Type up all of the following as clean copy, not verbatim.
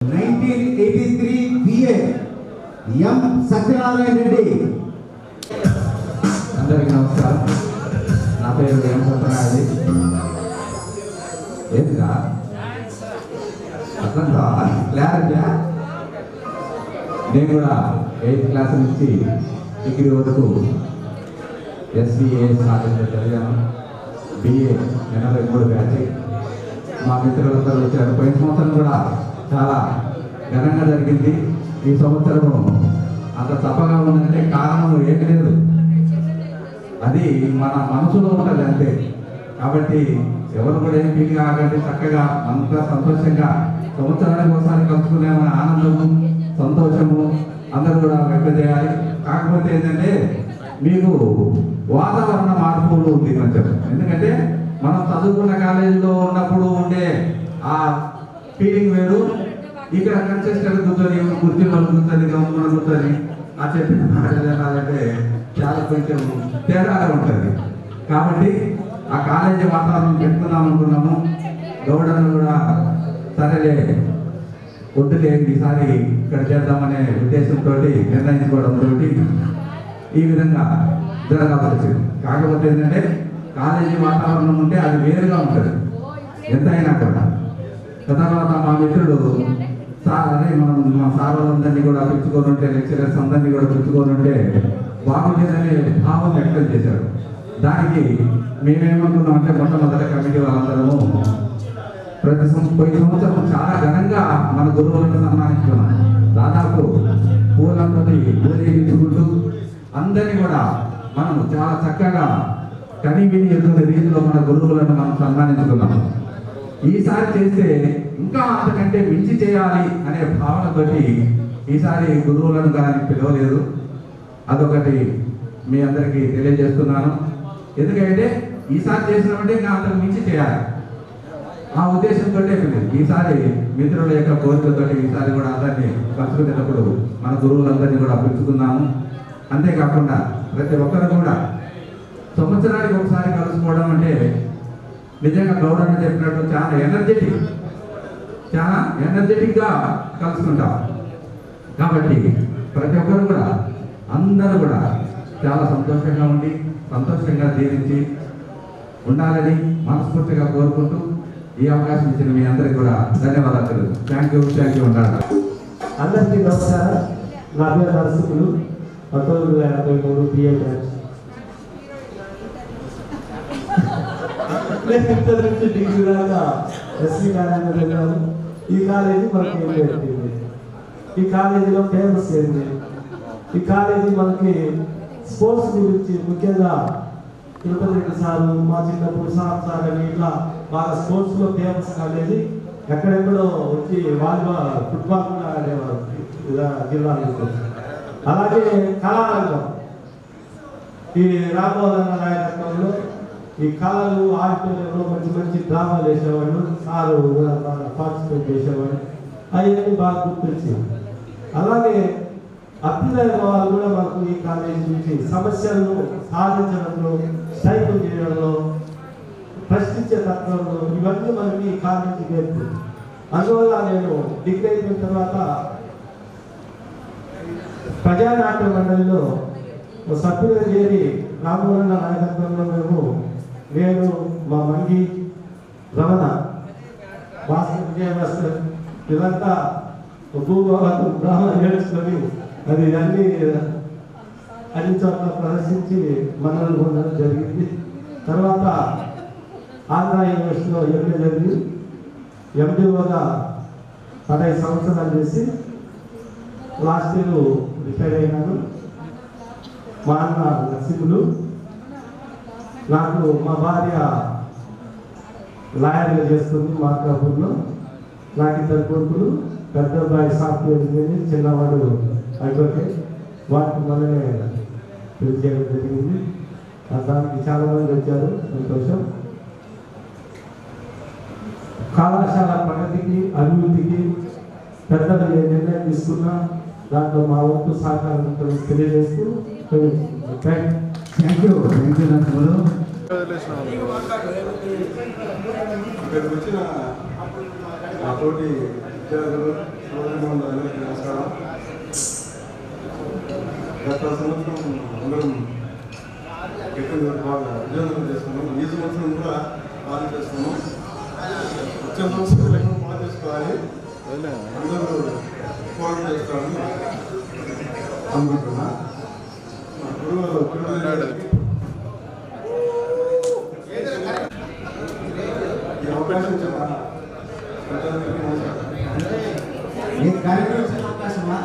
1983 BA ఎం సత్యనారాయణ రెడ్డి. అందరికీ నమస్కారం. నా పేరు ఎం సత్యనారాయణ రెడ్డి. ఏంటిరా అట్లా క్లారిటీ? నేను కూడా 8th క్లాస్ నుంచి డిగ్రీ వరకు SBA కాలేజీలో చదివాను. BA 83 batch. మా మిత్రులందరూ వచ్చారు. పోయిన సంవత్సరం కూడా చాలా ఘనంగా జరిగింది. ఈ సంవత్సరము అంత తప్పగా ఉందంటే కారణం ఏమి లేదు, అది మన మనసులో ఉంటుంది అంతే. కాబట్టి ఎవరు కూడా ఏం ఫీల్ కాకండి, చక్కగా అంతా సంతోషంగా సంవత్సరానికి ఒకసారి కలుసుకునే ఆనందము సంతోషము అందరూ కూడా వ్యక్తం చేయాలి. కాకపోతే ఏంటంటే మీకు వాతావరణ మార్పులు ఉంది కొంచెం. ఎందుకంటే మనం చదువుకున్న కాలేజీలో ఉన్నప్పుడు ఉండే ఆ ఫీలింగ్ వేరు, ఇక్కడ కన్సిస్టెంట్ కూర్చొని కుర్చీలో కూర్చొని గమ్మున కూర్చొని ఆ చెప్పిన మాట్లాడాలంటే చాలా కొంచెం తేడాగా ఉంటుంది. కాబట్టి ఆ కాలేజీ వాతావరణం పెట్టుకుందాం అనుకున్నాము. గౌడను కూడా సరేలే వద్దులే ఈసారి ఇక్కడ చేద్దామనే ఉద్దేశంతో నిర్ణయించుకోవడంతో ఈ విధంగా జరగాల్సి వచ్చింది. కాకపోతే ఏంటంటే కాలేజీ వాతావరణం ఉంటే అది వేరుగా ఉంటుంది ఎంతైనా కూడా. తర్వాత మా మిత్రుడు సార్ అదే మనం మా సార్లందరినీ కూడా పిలుచుకొని ఉంటే, లెక్చరర్స్ అందరినీ కూడా పిలుచుకొని ఉంటే బాగుండేదనే భావం వ్యక్తం చేశారు. దానికి మేమేమనుకున్నాం అంటే మొట్టమొదటి కమిటీ వాళ్ళందరము పోయిన సంవత్సరం చాలా ఘనంగా మన గురువులను సన్మానించుకున్నాం. దాదాపు పూలంతో ఊరేగించుకుంటూ అందరినీ కూడా మనం చాలా చక్కగా కనివిని ఎదుగుతున్న రీతిలో మన గురువులను మనం సన్మానించుకున్నాం. ఈసారి చేస్తే ఇంకా అంతకంటే మించి చేయాలి అనే భావనతో ఈసారి గురువులను కానీ పిలవలేదు. అదొకటి మీ అందరికీ తెలియజేస్తున్నాను. ఎందుకంటే ఈసారి చేసినామంటే ఇంకా అంతకు మించి చేయాలి ఆ ఉద్దేశంతో ఈసారి మిత్రుల యొక్క కోరికతో ఈసారి కూడా అందరినీ కలుసుకునేటప్పుడు మన గురువులందరినీ కూడా పిలుచుకున్నాము. అంతేకాకుండా ప్రతి ఒక్కరు కూడా సంవత్సరానికి ఒకసారి కలుసుకోవడం అంటే నిజంగా గౌరవం చెప్పినట్టు చాలా ఎనర్జెటిక్గా కలుసుకుంటాం. కాబట్టి ప్రతి ఒక్కరు కూడా అందరూ కూడా చాలా సంతోషంగా ఉండి సంతోషంగా జీవించి ఉండాలని మనస్ఫూర్తిగా కోరుకుంటూ ఈ అవకాశం ఇచ్చిన మీ అందరికీ కూడా ధన్యవాదాలు. థ్యాంక్ యూ ఉండాలి. అందరికీ నమస్కారం. నా పేరు నరసింహులు, 1983 BA బ్యాచ్. నుంచి డిగ్రీ దాకా SB కాలేజీలో వెళ్ళాను. ఈ కాలేజీ మనకి పెట్టింది. ఈ కాలేజీలో ఫేమస్ ఏంటి? ఈ కాలేజీ మనకి స్పోర్ట్స్ గురించి ముఖ్యంగా తిరుపతి రెడ్డి సారు, మా చిన్నప్పుడు సార్ అని ఇట్లా బాగా స్పోర్ట్స్లో ఫేమస్ కాలేజీ. ఎక్కడెక్కడో వచ్చి వాలీబాల్, ఫుట్బాల్ కూడా ఆడేవారు జిల్లాలో. అలాగే కళారంగం ఈ రామోదన్న నాయకత్వంలో ఈ కళలు ఆడిటోరియంలో మంచి మంచి డ్రామాలు వేసేవాళ్ళు. సారు కూడా బాగా పార్టిసిపేట్ చేసేవాళ్ళు. అవన్నీ బాగా గుర్తొచ్చింది. అలాగే అభ్యుదయ భావాలు కూడా మనకు ఈ కాలేజీ నుంచి సమస్యలను సాధించడంలో, స్ట్రైకులు చేయడంలో, ప్రశ్నించే తత్వంలో ఇవన్నీ మనకి ఈ కాలేజీ నేర్పుతుంది. అందువల్ల నేను డిగ్రీ అయిపోయిన తర్వాత ప్రజానాట్య మండలిలో సభ్యులుగా చేరి రామోదన్న నాయకత్వంలో నేను మా మంగి రమణ భాస్కర్ విజయభాస్కర్ ఇదంతా భూభాగం బ్రాహ్మణ నేర్చుకొని అది అన్ని చోట్ల ప్రదర్శించి మనల్ని పొందడం జరిగింది. తర్వాత ఆంధ్ర యూనివర్సిటీలో MA జరిగి MDOగా 15 సంవత్సరాలు చేసి లాస్ట్ ఇయర్ రిటైర్ అయినాను. మా అన్న నరసింహులు, నాకు మా భార్య లాయర్గా చేస్తుంది మార్కాపూర్లో. నాకు 2 కొడుకులు, పెద్ద అబ్బాయి సాఫ్ట్వేర్ ఇంజనీర్, చిన్నవాడు అడ్వకేట్. వాటికి మనమే పెళ్లి చేయడం జరిగింది. దానికి చాలామంది వచ్చారు, సంతోషం. కళాశాల ప్రగతికి, అభివృద్ధికి పెద్దలు ఏ నిర్ణయం తీసుకున్నా దాంట్లో మా వంతు సహకారం తెలియజేస్తూ థ్యాంక్ యూ నరసింహులు. ఇక్కడికి వచ్చిన తోటి విద్యార్థులు సోదరులందరికీ నమస్కారం. గత సంవత్సరం అందరం ఎక్కువ బాగా విజయవంతం చేసుకున్నాం. ఈ సంవత్సరం కూడా బాగా చేసుకున్నాం. వచ్చే సంవత్సరం ఎక్కువ బాగా చేసుకోవాలి. అందరూ పోరాటం చేస్తారని అనుకుంటున్నా. మా గురువు ఈ అవకాశం చెప్పాలి. ఈ కార్యక్రమం అవకాశమా?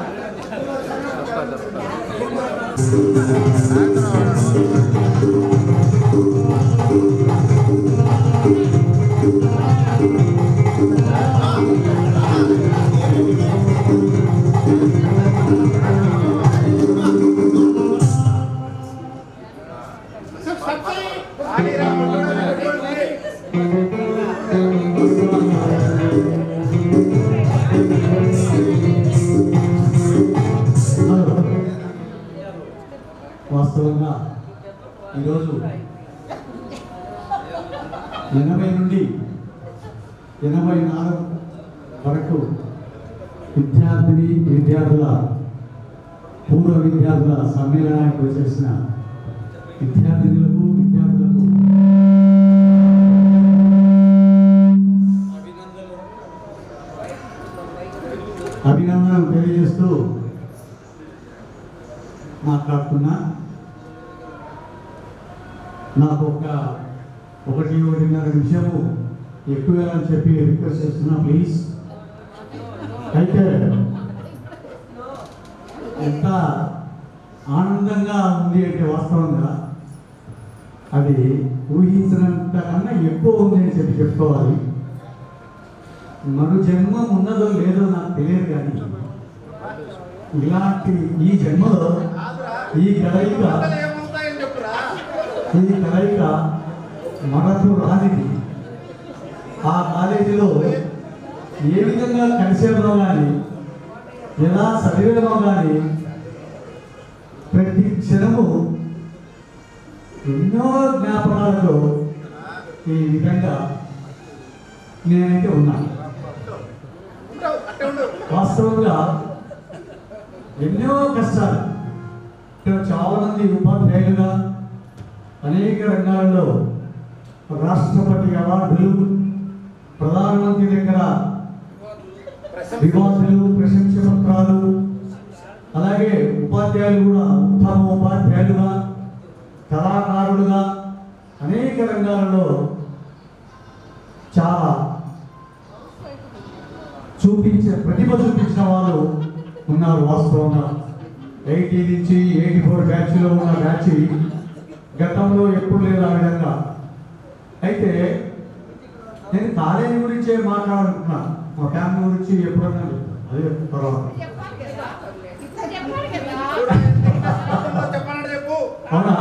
వాస్తవంగా ఈరోజు 80 నుండి 84 వరకు విద్యార్థుల పూర్వ విద్యార్థుల సమ్మేళనానికి వచ్చేసిన విద్యార్థులకు అభినందనలు తెలియజేస్తూ మాట్లాడుతున్నా. నాకు ఒకటిన్నర నిమిషము ఎక్కువ అని చెప్పి రిక్వెస్ట్ చేస్తున్నా ప్లీజ్. అయితే ఎంత ఆనందంగా ఉంది అంటే వాస్తవంగా అది ఊహించినంత కన్నా ఎక్కువ ఉంది అని చెప్పి చెప్పుకోవాలి. మరో జన్మం ఉన్నదో లేదో నాకు తెలియదు, కానీ ఇలాంటి ఈ జన్మలో ఈ కలయిక మనకు రానిది. ఆ కాలేజీలో ఏ విధంగా కలిసేమో కానీ ఎలా చదివేమో కానీ ప్రతి క్షణము ఎన్నో జ్ఞాపకాలతో ఈ విధంగా నేనైతే ఉన్నాను. వాస్తవంగా ఎన్నో కష్టాలు, చాలా మంది ఉపాధ్యాయులుగా అనేక రంగాల్లో రాష్ట్రపతి అవార్డులు, ప్రధానమంత్రి దగ్గర రివార్డులు, ప్రశంస పత్రాలు, అలాగే ఉపాధ్యాయులు కూడా ఉత్తమ ఉపాధ్యాయులుగా, కళాకారులుగా అనేక రంగాలలో చాలా ప్రతిభ చూపించిన వాళ్ళు ఉన్నారు. వాస్తవంగా 80 నుంచి 84 బ్యాచ్లో ఉన్న బ్యాచ్ గతంలో ఎప్పుడు లేదు ఆ విధంగా. అయితే నేను కాలేజీ గురించే మాట్లాడుతున్నా, మా ఫ్యామిలీ గురించి ఎప్పుడన్నా అదే తర్వాత అవునా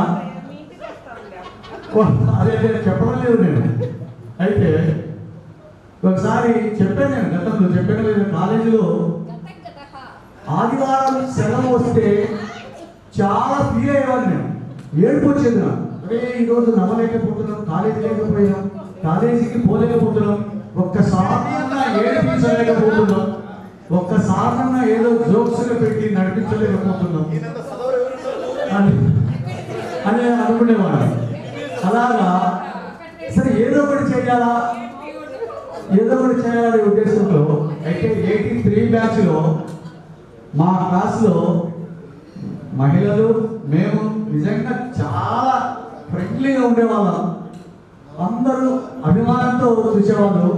అదే చెప్పడం లేదు నేను. అయితే ఒకసారి చెప్పాను, నేను గతంలో చెప్పాను లేదు, కాలేజీలో ఆదివారం సెలవు వస్తే చాలా ఫీల్ అయ్యేవాడు. నేను ఏడుపు వచ్చేది నాకు. అదే ఈరోజు నవ్వలేకపోతున్నాం, కాలేజీ లేకపోయాం, కాలేజీకి పోలేకపోతున్నాం, ఒక్కసారన్నా ఏడిపించలేకపోతున్నాం, ఒక్కసారన్నా ఏదో జోక్స్గా పెట్టి నడిపించలేకపోతున్నాం అని అనుకునేవాడు. అలాగా సరే ఏదో ఒకటి చేయాలనే ఉద్దేశంతో అయితే 83 బ్యాచ్లో మా క్లాస్లో మహిళలు మేము నిజంగా చాలా ఫ్రెండ్లీగా ఉండేవాళ్ళం. అందరూ అభిమానంతో చూసేవాళ్ళు.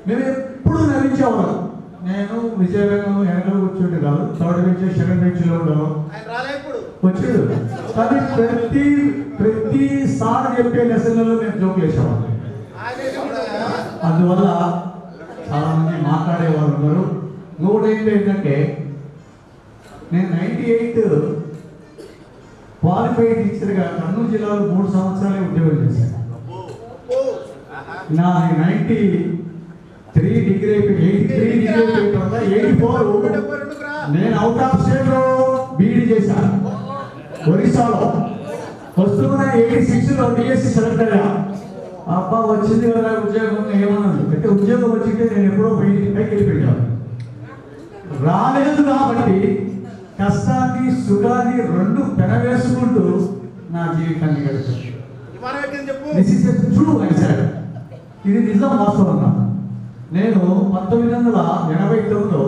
మేము ఎప్పుడు నవ్వించేవాళ్ళం. నేను విజయనగరం వెనకలు కూర్చుంటే కాదు, థర్డ్ బెంచ్ సెకండ్ బెంచ్లో ఉండను వచ్చేది. కానీ ప్రతిసారి చెప్పే లెసన్లలో మేము జోకులు వేసేవాళ్ళం. అందువల్ల చాలా మంది మాట్లాడేవాళ్ళు ఉన్నారు. ఇంకొకటి ఏంటంటే నేను 98 క్వాలిఫైడ్ టీచర్గా కర్నూలు జిల్లాలో 3 సంవత్సరాలే ఉద్యోగం చేశాను. నా 93 డిగ్రీ అయిపోయి 83 డిగ్రీ అయిపోయిన తర్వాత 84 నేను అవుట్ ఆఫ్ స్టేట్లో బీఈడీ చేశాను ఒరిస్సాలో. వస్తున్న 86లో డిఎస్సి సెలెక్ట్ అయ్యా. అబ్బా వచ్చింది కదా ఉద్యోగం ఏమన్నది. అయితే ఉద్యోగం వచ్చింటే నేను ఎప్పుడో పైకి వెళ్ళిపోయాను. రాలేదు కాబట్టి కష్టాన్ని సుఖాన్ని రెండు పెనవేసుకుంటూ నా జీవితాన్ని గడిపాను. This is true I said. ఇది నిజం, వాస్తవంగా. నేను 1989లో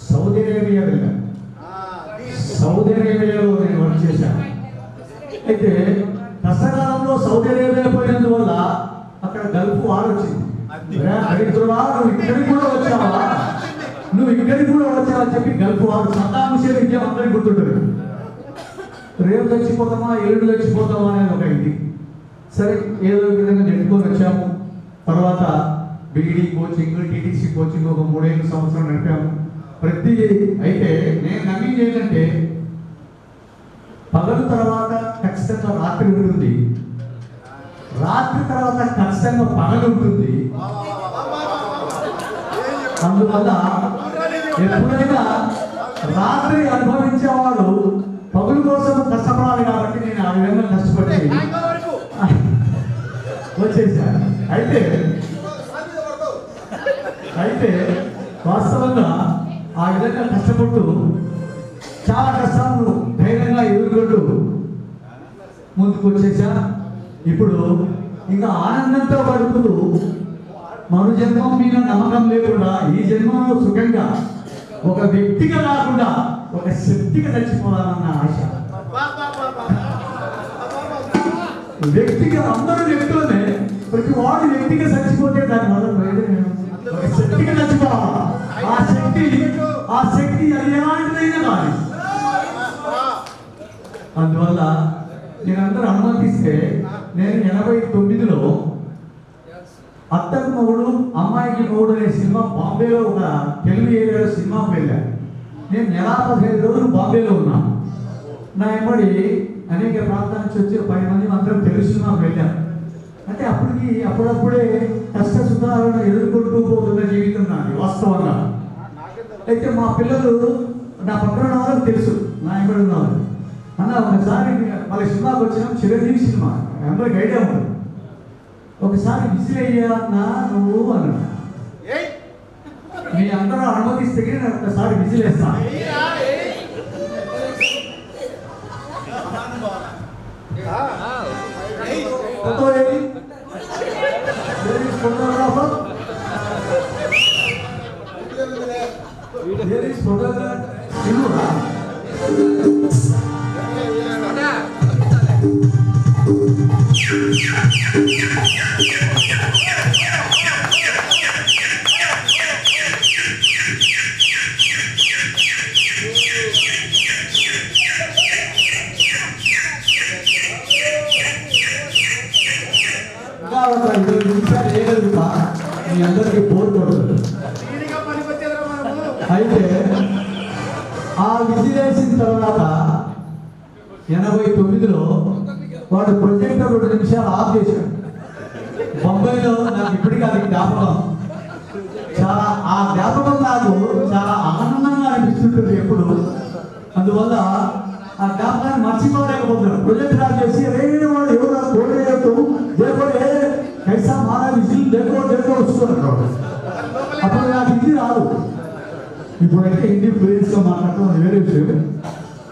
సౌదీ అరేబియా వెళ్ళాను. సౌదీ అరేబియాలో నేను వర్క్ చేశాను. అయితే కష్టకాలంలో సౌదీ అరేబియా పోయినందువల్ల అక్కడ గల్ఫ్ వార్ వచ్చింది. నువ్వు ఇక్కడికి కూడా వచ్చావా, నువ్వు ఇక్కడికి కూడా వచ్చావా చెప్పి గల్ఫ్ వార్, సద్దాం హుస్సేన్ విజయం అందరికి గుర్తుంటుంది. రేపు చచ్చిపోతామా ఎల్లుండి చచ్చిపోతామా అనేది ఒక ఇది. సరే, ఏదో విధంగా నెట్టుకొని వచ్చాము. తర్వాత బీఈడీ కోచింగ్, టీటీసీ కోచింగ్ ఒక 3 సంవత్సరాలు నడిపాము. ప్రతి అయితే నేను నమ్మింది ఏంటంటే పగలు తర్వాత ఖచ్చితంగా రాత్రి ఉంటుంది, రాత్రి తర్వాత ఖచ్చితంగా పగలు ఉంటుంది. అందువల్ల ఎప్పుడైనా రాత్రి అనుభవించేవాడు పగులు కోసం కష్టపడాలి కాబట్టి నేను ఆ విధంగా కష్టపడి వచ్చేసాను. అయితే వాస్తవంగా ఆ విధంగా కష్టపడుతూ చాలా కష్టాలను ధైర్యంగా ఎదుర్కొంటూ ముందుకు వచ్చేసా. ఇప్పుడు ఇంకా ఆనందంతో గడుపుతూ మరు జన్మం మీద నమ్మకం లేకుండా ఈ జన్మలో సుఖంగా ఒక వ్యక్తిగా కాకుండా ఒక శక్తిగా చచ్చిపోవాలన్న ఆశ. వ్యక్తిగా అందరూ వ్యక్తులనే, ప్రతి వాడు వ్యక్తిగా చచ్చిపోతే దాని వల్ల ప్రయోజనం ఒక శక్తిగా చచ్చిపోవాలి. ఆ శక్తి అది ఎలాంటిదైనా కానీ. అందువల్ల నేనందరూ అనుమతిస్తే నేను 89లో అత్తకు మొగుడు అమ్మాయికి మొగుడు అనే సినిమా బాంబేలో ఒక తెలుగు ఏరియాలో సినిమాకి వెళ్ళాను. నేను నెల 15 రోజులు బాంబేలో ఉన్నాను. నా ఎంబడి అనేక ప్రాంతాల నుంచి వచ్చి 10 మంది మాత్రం తెలుగు సినిమాకి వెళ్ళాను. అంటే అప్పుడప్పుడే కష్ట సుఖాలను ఎదుర్కొంటూ పోతున్న జీవితం నాది వాస్తవంగా. అయితే మా పిల్లలు నా పక్కన ఉన్న వాళ్ళకి తెలుసు, నా ఎంబడి ఉన్న వాళ్ళు. అన్న ఒకసారి వాళ్ళ సినిమాకి వచ్చినాం, చిరంజీవి సినిమా, అందరికి ఐడియా ఉంది. ఒకసారి విజిల్ అయ్యాన్నా నువ్వు అన్నాడు. మీ అందరూ అనుమతిస్తే నేను ఒకసారి విజిల్ వేస్తాను. మీ అందరికీ బోర్ కొడుతుంది. అయితే ఆ విజిలేసిన తర్వాత 89లో వాడు ప్రొజెక్టర్ 2 నిమిషాలు ఆఫ్ చేశాడు. బొంబాయిలో నాకు ఇప్పటికీ అది జ్ఞాపకం. ఆ జ్ఞాపకం నాకు చాలా ఆనందంగా అనిపిస్తుంటుంది ఎప్పుడు. అందువల్ల ఆ జ్ఞాపకాన్ని మర్చిపోలేకపోతున్నాను. ప్రొజెక్టర్ ఆఫ్ చేసి వాడు ఎవరు కైసా మారా విజిల్ देखो వస్తున్నారు. అప్పుడు నాకు హిందీ రాదు. ఇప్పుడైతే హిందీ ఫ్లూయెన్స్గా మాట్లాడటం వేరే విషయం.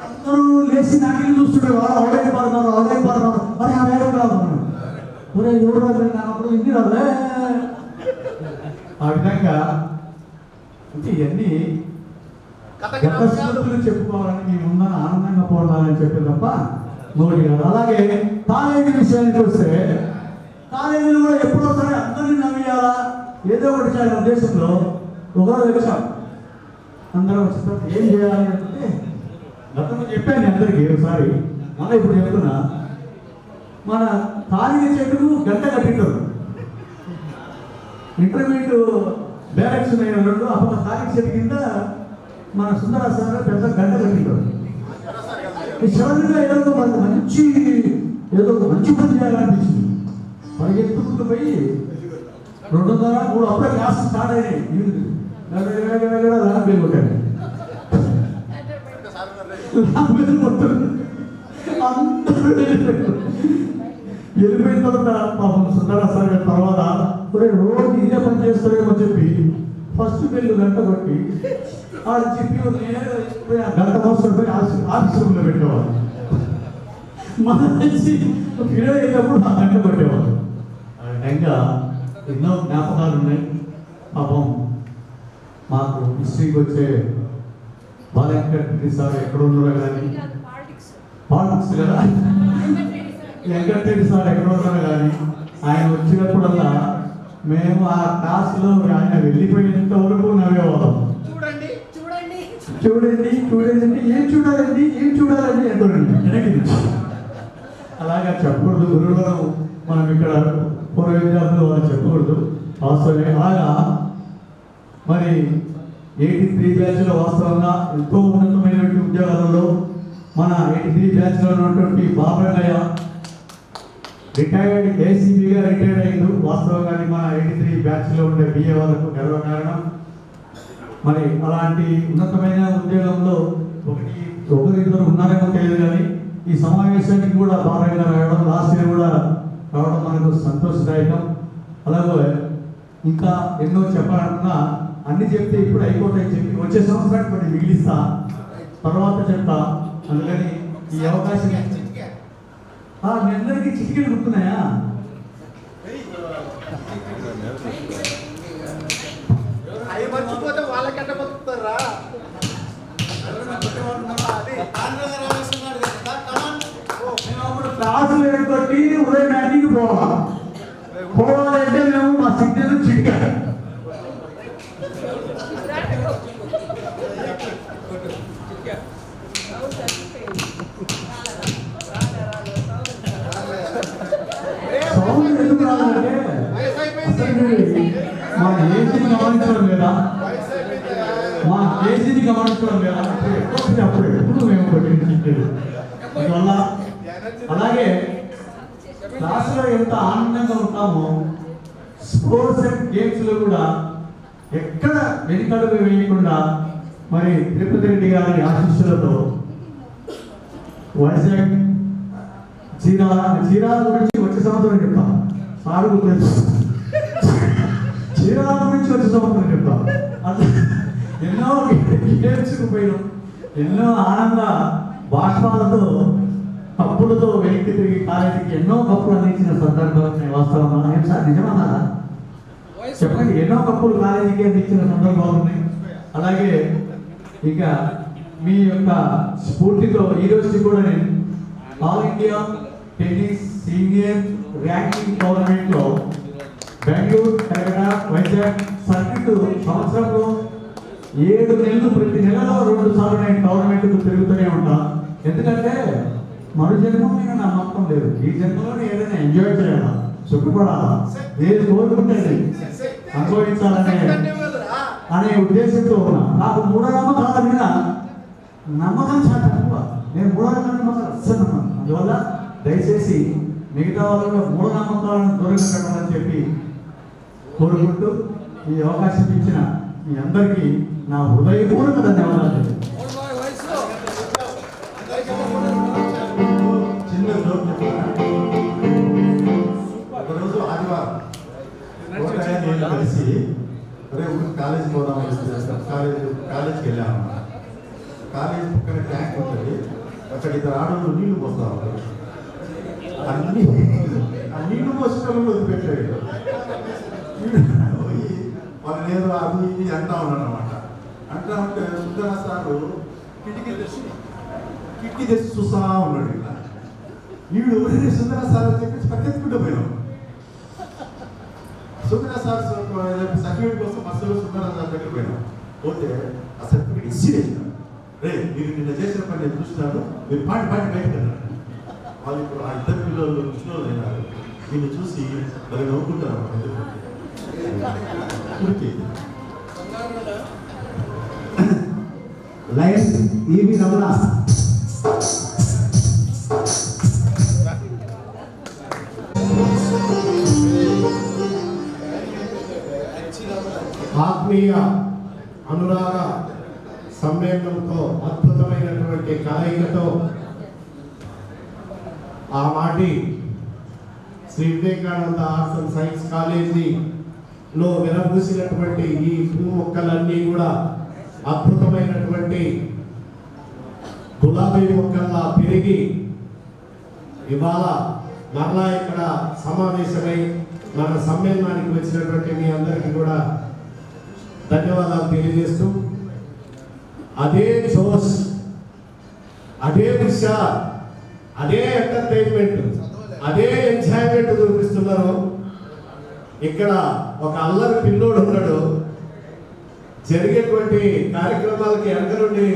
అందరూ లేచి నాటిని చూస్తుంటారు, వాళ్ళు అవడే పడుతున్నారు. మరి ఆ వేరే రాదు, ఒరే ఎవరు రాదు, నాకు అప్పుడు హిందీ రాదులే. ఆ విధంగా అంటే ఇవన్నీ చెప్పుకోవాలని మీ ముందర ఆనందంగా పోవాలని చెప్పి తప్ప నోటి కాదు. అలాగే కాలేజీ విషయానికి వస్తే కాలేజీలు కూడా ఎప్పుడో సరే అందరినీ నవ్వేయాలా ఏదో ఒకటి చేయాలి ఉద్దేశంలో ఒకరోజు వచ్చాం. అందరం వచ్చిన ఏం చేయాలి అంటే గతంలో చెప్పాను అందరికీ ఒకసారి, మళ్ళీ ఇప్పుడు చెప్తున్నా. మన కాలేజీ చెట్టుకు గంట కట్టింటారు. ఇంటర్మీడియట్ బ్యారక్స్ ఉన్నాయి రెండు, అప్పుడు కాలేజీ చెట్టు కింద మన సుందరాసన పెద్ద గంట కట్టింటారు. సడన్గా ఏదో మంచి పని చేయాలనిపించింది. పరిగెత్తుకుంటూ పోయి 2:30-3 అప్పుడే క్లాస్ స్టార్ట్ అయినాయి. పేరు కొట్టాను. వెళ్ళిపోయిన తర్వాత పాపం సుందరాసన తర్వాత రోజు ఇదే పని చేస్తారేమో చెప్పి ఫస్ట్ బిల్లు గంట కొట్టి ఆ చెప్పి గంట మోసం పోయి ఆఫీస్ రూమ్లో పెట్టేవాళ్ళు. మన నుంచి ఫిరో అయ్యేటప్పుడు ఆ గంట కొట్టేవాళ్ళు. ఆ విధంగా ఎన్నో జ్ఞాపకాలు ఉన్నాయి. పాపం మాకు హిస్టరీకి వచ్చే బాలెంకటరెడ్డి సార్ ఎక్కడ ఉన్నారో కానీ, పాలిటిక్స్ కదా, వెంకటరెడ్డి సార్ ఎక్కడ ఉన్నారో కానీ ఆయన వచ్చినప్పుడల్లా మేము ఆ క్లాసులో ఆయన వెళ్ళిపోయేంత వరకు నవ్వేవాళ్ళం. చూడండి చూడండి ఏం చూడాలండి అంటారండి వెనక్కి నుంచి. అలాగా చెప్పకూడదు, గురువులను మనం ఇక్కడ పూర్వ విద్యార్థులు వాళ్ళు చెప్పకూడదు. వాస్తవమే. అలాగా మరి 83 బ్యాచ్లో వాస్తవంగా ఎంతో ఉన్నతమైనటువంటి ఉద్యోగాలలో మన 83 బ్యాచ్లో ఉన్నటువంటి బాబరయ్య రిటైర్డ్ ఏసీబీగా రిటైర్డ్ అయ్యిండు. వాస్తవంగా మన 83 బ్యాచ్లో ఉండే బిఏ వాళ్ళకు గర్వకారణం. మరి అలాంటి ఉన్నతమైన ఉద్యోగంలో ఒకరిద్దరు ఉన్నారేమో తెలియదు కానీ ఈ సమావేశానికి కూడా బాబరయ్య రావడం, లాస్ట్ ఇయర్ కూడా రావడం మనకు సంతోషదాయకం. అలాగే ఇంకా ఎన్నో చెప్పాలనుకున్నా అన్ని చెప్తే ఇప్పుడు అయిపోతాయని చెప్పి వచ్చే సంవత్సరానికి కొన్ని మిగిలిస్తా, తర్వాత చెప్తా. అందుకని ఈ అవకాశం మీ అందరికీ చిటికెలు గుర్తున్నాయా? అవి మర్చిపోతే వాళ్ళకెట్ట బతుకుతారా? క్లాసులు ఎడుకొట్టి ఉదయం బ్యాంకింగ్ పోవాలంటే మేము మా సిగ్నల్ చిటికాడు. సౌండ్ ఎందుకు రాదంటే మా ఏసీని గమనించడం లేదా, అప్పుడు ఎప్పుడు మేము పెట్టింది. అందువల్ల అలాగే క్లాసులో ఎంత ఆనందంగా ఉంటామో స్పోర్ట్స్ అండ్ గేమ్స్లో కూడా ఎక్కడ వెనుకడుగు వేయకుండా మరి తిరుపతి రెడ్డి గారి ఆశీస్సులతో వైజాగ్ చీరాల గురించి వచ్చే సంవత్సరం చెప్తాం. సారు గురించి చీరాల గురించి వచ్చే సంవత్సరం చెప్తాం. అట్లా ఎన్నో గేమ్స్కు పోయినాం. ఎన్నో ఆనంద బాష్పాలతో కప్పులతో వెనక్కి తిరిగి కాలేజీకి ఎన్నో కప్పులు అందించిన సందర్భాలు వాస్తవం. ఏం సార్ నిజమన్నారా చెప్పండి? ఎన్నో కప్పులు కాలేజీకి అందించిన సందర్భాలు ఉన్నాయి. అలాగే ఇక మీ యొక్క స్ఫూర్తితో ఈరోజు కూడా నేను all India tennis senior ranking టోర్నమెంట్లో బెంగళూరు, హైదరాబాద్, వైజాగ్ సర్కిట్ సంవత్సరంలో 7 నెలలు ప్రతి నెలలో 2 సార్లు నేను టోర్నమెంట్కు తిరుగుతూనే ఉంటాను. ఎందుకంటే మరో జన్మ మీద నా నమ్మకం లేదు. ఈ జన్మలోనే ఏదైనా ఎంజాయ్ చేయాలా, సుఖపడాలా, ఏది కోరుకుంటేది అనుభవించాలనే ఉద్దేశంతో ఉన్నా. నాకు మూఢనమ్మకాల మీద నమ్మకం చాలా తక్కువ. నేను మూఢనమ్మకాలు అస్సలు నమ్మను. అందువల్ల దయచేసి మిగతా వాళ్ళు మూఢనమ్మకాలను దూరంగా పెట్టాలని చెప్పి కోరుకుంటూ ఈ అవకాశం ఇచ్చిన మీ అందరికీ నా హృదయపూర్వక ధన్యవాదాలు. చిన్న జోక్ చెప్తాను. ఒకరోజు ఆదివారం నేను కలిసి కాలేజీ పోదాం కాలేజీకి వెళ్ళాము. కాలేజీ పక్కన ట్యాంక్ ఉంటుంది. అక్కడ 2 ఆడవాళ్ళు నీళ్లు పోస్తా ఉంటారు. ఆ నీళ్లు పోసుకోవడం వదిలిపెట్టాడు. వాళ్ళు నేను అది ఇది అంటా ఉన్నాను అనమాట. అంటా ఉంటే సుందర సారు కిటికీ తెచ్చి చూస్తా ఉన్నాడు. ఇలా వీడు సుందర సార్ అని చెప్పేసి పక్కెత్తుకుంటూ పోయినాం. సుందర సార్ సర్టిఫికేట్ కోసం బస్సులో సుందర సార్ దగ్గర పోయినాం. పోతే ఆ సర్టిఫికేట్ ఇచ్చి వేసినాడు. రే మీరు నిన్న చేసిన పని నేను చూస్తున్నాను, మీరు పాటి బయటకు వెళ్ళారు. వాళ్ళు ఇప్పుడు ఆ 2 పిల్లలు కృష్ణులు అయినారు. వీళ్ళు చూసి మరి నవ్వుకుంటారు. లయన్స్ ఈవి రమణ ఆత్మీయ అనురాగ సమ్మేళనంతో అద్భుతమైనటువంటి కలయికతో ఆ మాటి Shri Vivekananda arts and science college లో విరబూసినటువంటి ఈ పూ మొక్కలన్నీ కూడా అద్భుతమైనటువంటి గులాబీ మొక్కల్లా పెరిగి ఇవాళ మరలా ఇక్కడ సమావేశమై మన సమ్మేళనానికి వచ్చినటువంటి మీ అందరికీ కూడా ధన్యవాదాలు తెలియజేస్తూ అదే జోష్, అదే హుషార్, అదే ఎంటర్టైన్మెంట్, అదే ఎంజాయ్మెంట్ చూపిస్తున్నారు. ఇక్కడ ఒక అల్లరి పిల్లోడు ఉన్నాడు. జరిగేటువంటి కార్యక్రమాలకి వెనక నుండి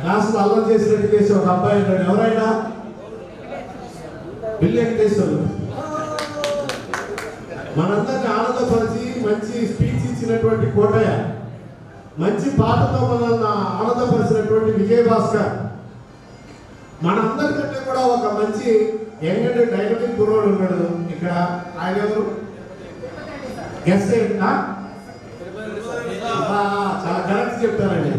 క్లాసులు అల్లరి చేసినట్టు చేసి ఒక అబ్బాయి ఉన్నాడు. ఎవరైనా బిల్లు వెంకటేశ్వర్లు మనందరినీ ఆనందపరిచి మంచి స్పీచ్ ఇచ్చినటువంటి కోటయ్య, మంచి పాటతో మనల్ని ఆనందపరిచినటువంటి విజయభాస్కర్, మనందరికంటే కూడా ఒక మంచి యంగ్ అండ్ డైనమిక్ కుర్రోడు ఉన్నాడు ఇక్కడ. ఆయన ఎవరు? గెస్ట్ చాలా కరెక్ట్ చెప్తారండి.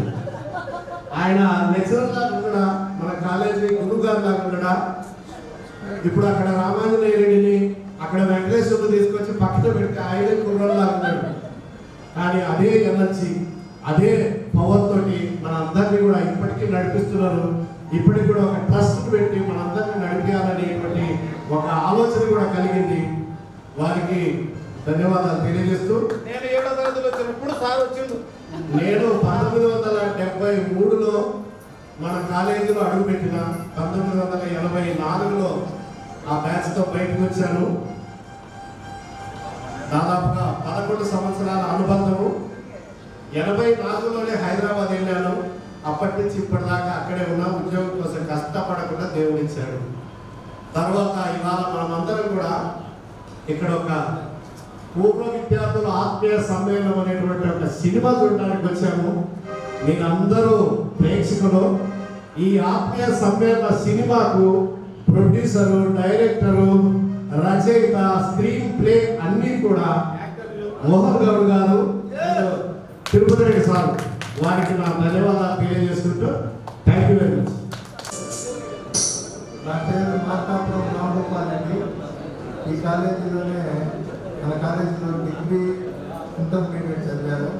ఆయన లెక్చరర్ లాగా ఉండడా, మన కాలేజీ గురువు గారు లాగా ఉండడా. ఇప్పుడు అక్కడ రామాంజనేయ రెడ్డిని, అక్కడ వెంకటేశ్వరుని తీసుకొచ్చి పక్కన పెడితే ఆయన కుర్రోడు లాగా ఉన్నాడు. కానీ అదే ఎనర్జీ, అదే పవర్ తోటి మన అందరినీ కూడా ఇప్పటికీ నడిపిస్తున్నారు. ఇప్పటికి కూడా ఒక ట్రస్ట్ పెట్టి మనందరినీ నడిపించాలనేటువంటి ఒక ఆలోచన కూడా కలిగింది. వారికి ధన్యవాదాలు తెలియజేస్తూ, నేను 7వ తరగతిలో వచ్చినప్పుడు సార్ వచ్చిండు. నేను 1973లో మన కాలేజీలో అడుగుపెట్టిన, 1984లో ఆ బ్యాచ్తో బయటకు వచ్చాను. దాదాపుగా 11 సంవత్సరాల అనుబంధము. 84లోనే హైదరాబాద్ వెళ్ళాను. అప్పటి నుంచి ఇప్పటిదాకా అక్కడే ఉన్నా. ఉద్యోగం కోసం కష్టపడకుండా దేవుడు ఇచ్చాడు. తర్వాత ఇవాళ మనమందరం కూడా ఇక్కడ ఒక పూర్వ విద్యార్థుల ఆత్మీయ సమ్మేళనం అనేటువంటి ఒక సినిమా చూడడానికి వచ్చాము. మీరందరూ ప్రేక్షకులు. ఈ ఆత్మీయ సమ్మేళన సినిమాకు ప్రొడ్యూసరు, డైరెక్టరు, రచయిత, స్క్రీన్ ప్లే అన్నీ కూడా మోహన్ గౌడ్ గారు, తిరుపతి రెడ్డి సార్. వారికి నా ధన్యవాదాలు తెలియజేసుకుంటూ థ్యాంక్ యూ వెరీ మచ్. నా పేరు మార్కాపురం రామగోపాల్ రెడ్డి. ఈ కాలేజీలోనే మన కాలేజీలో డిగ్రీ, ఇంటర్మీడియట్ చదివాను.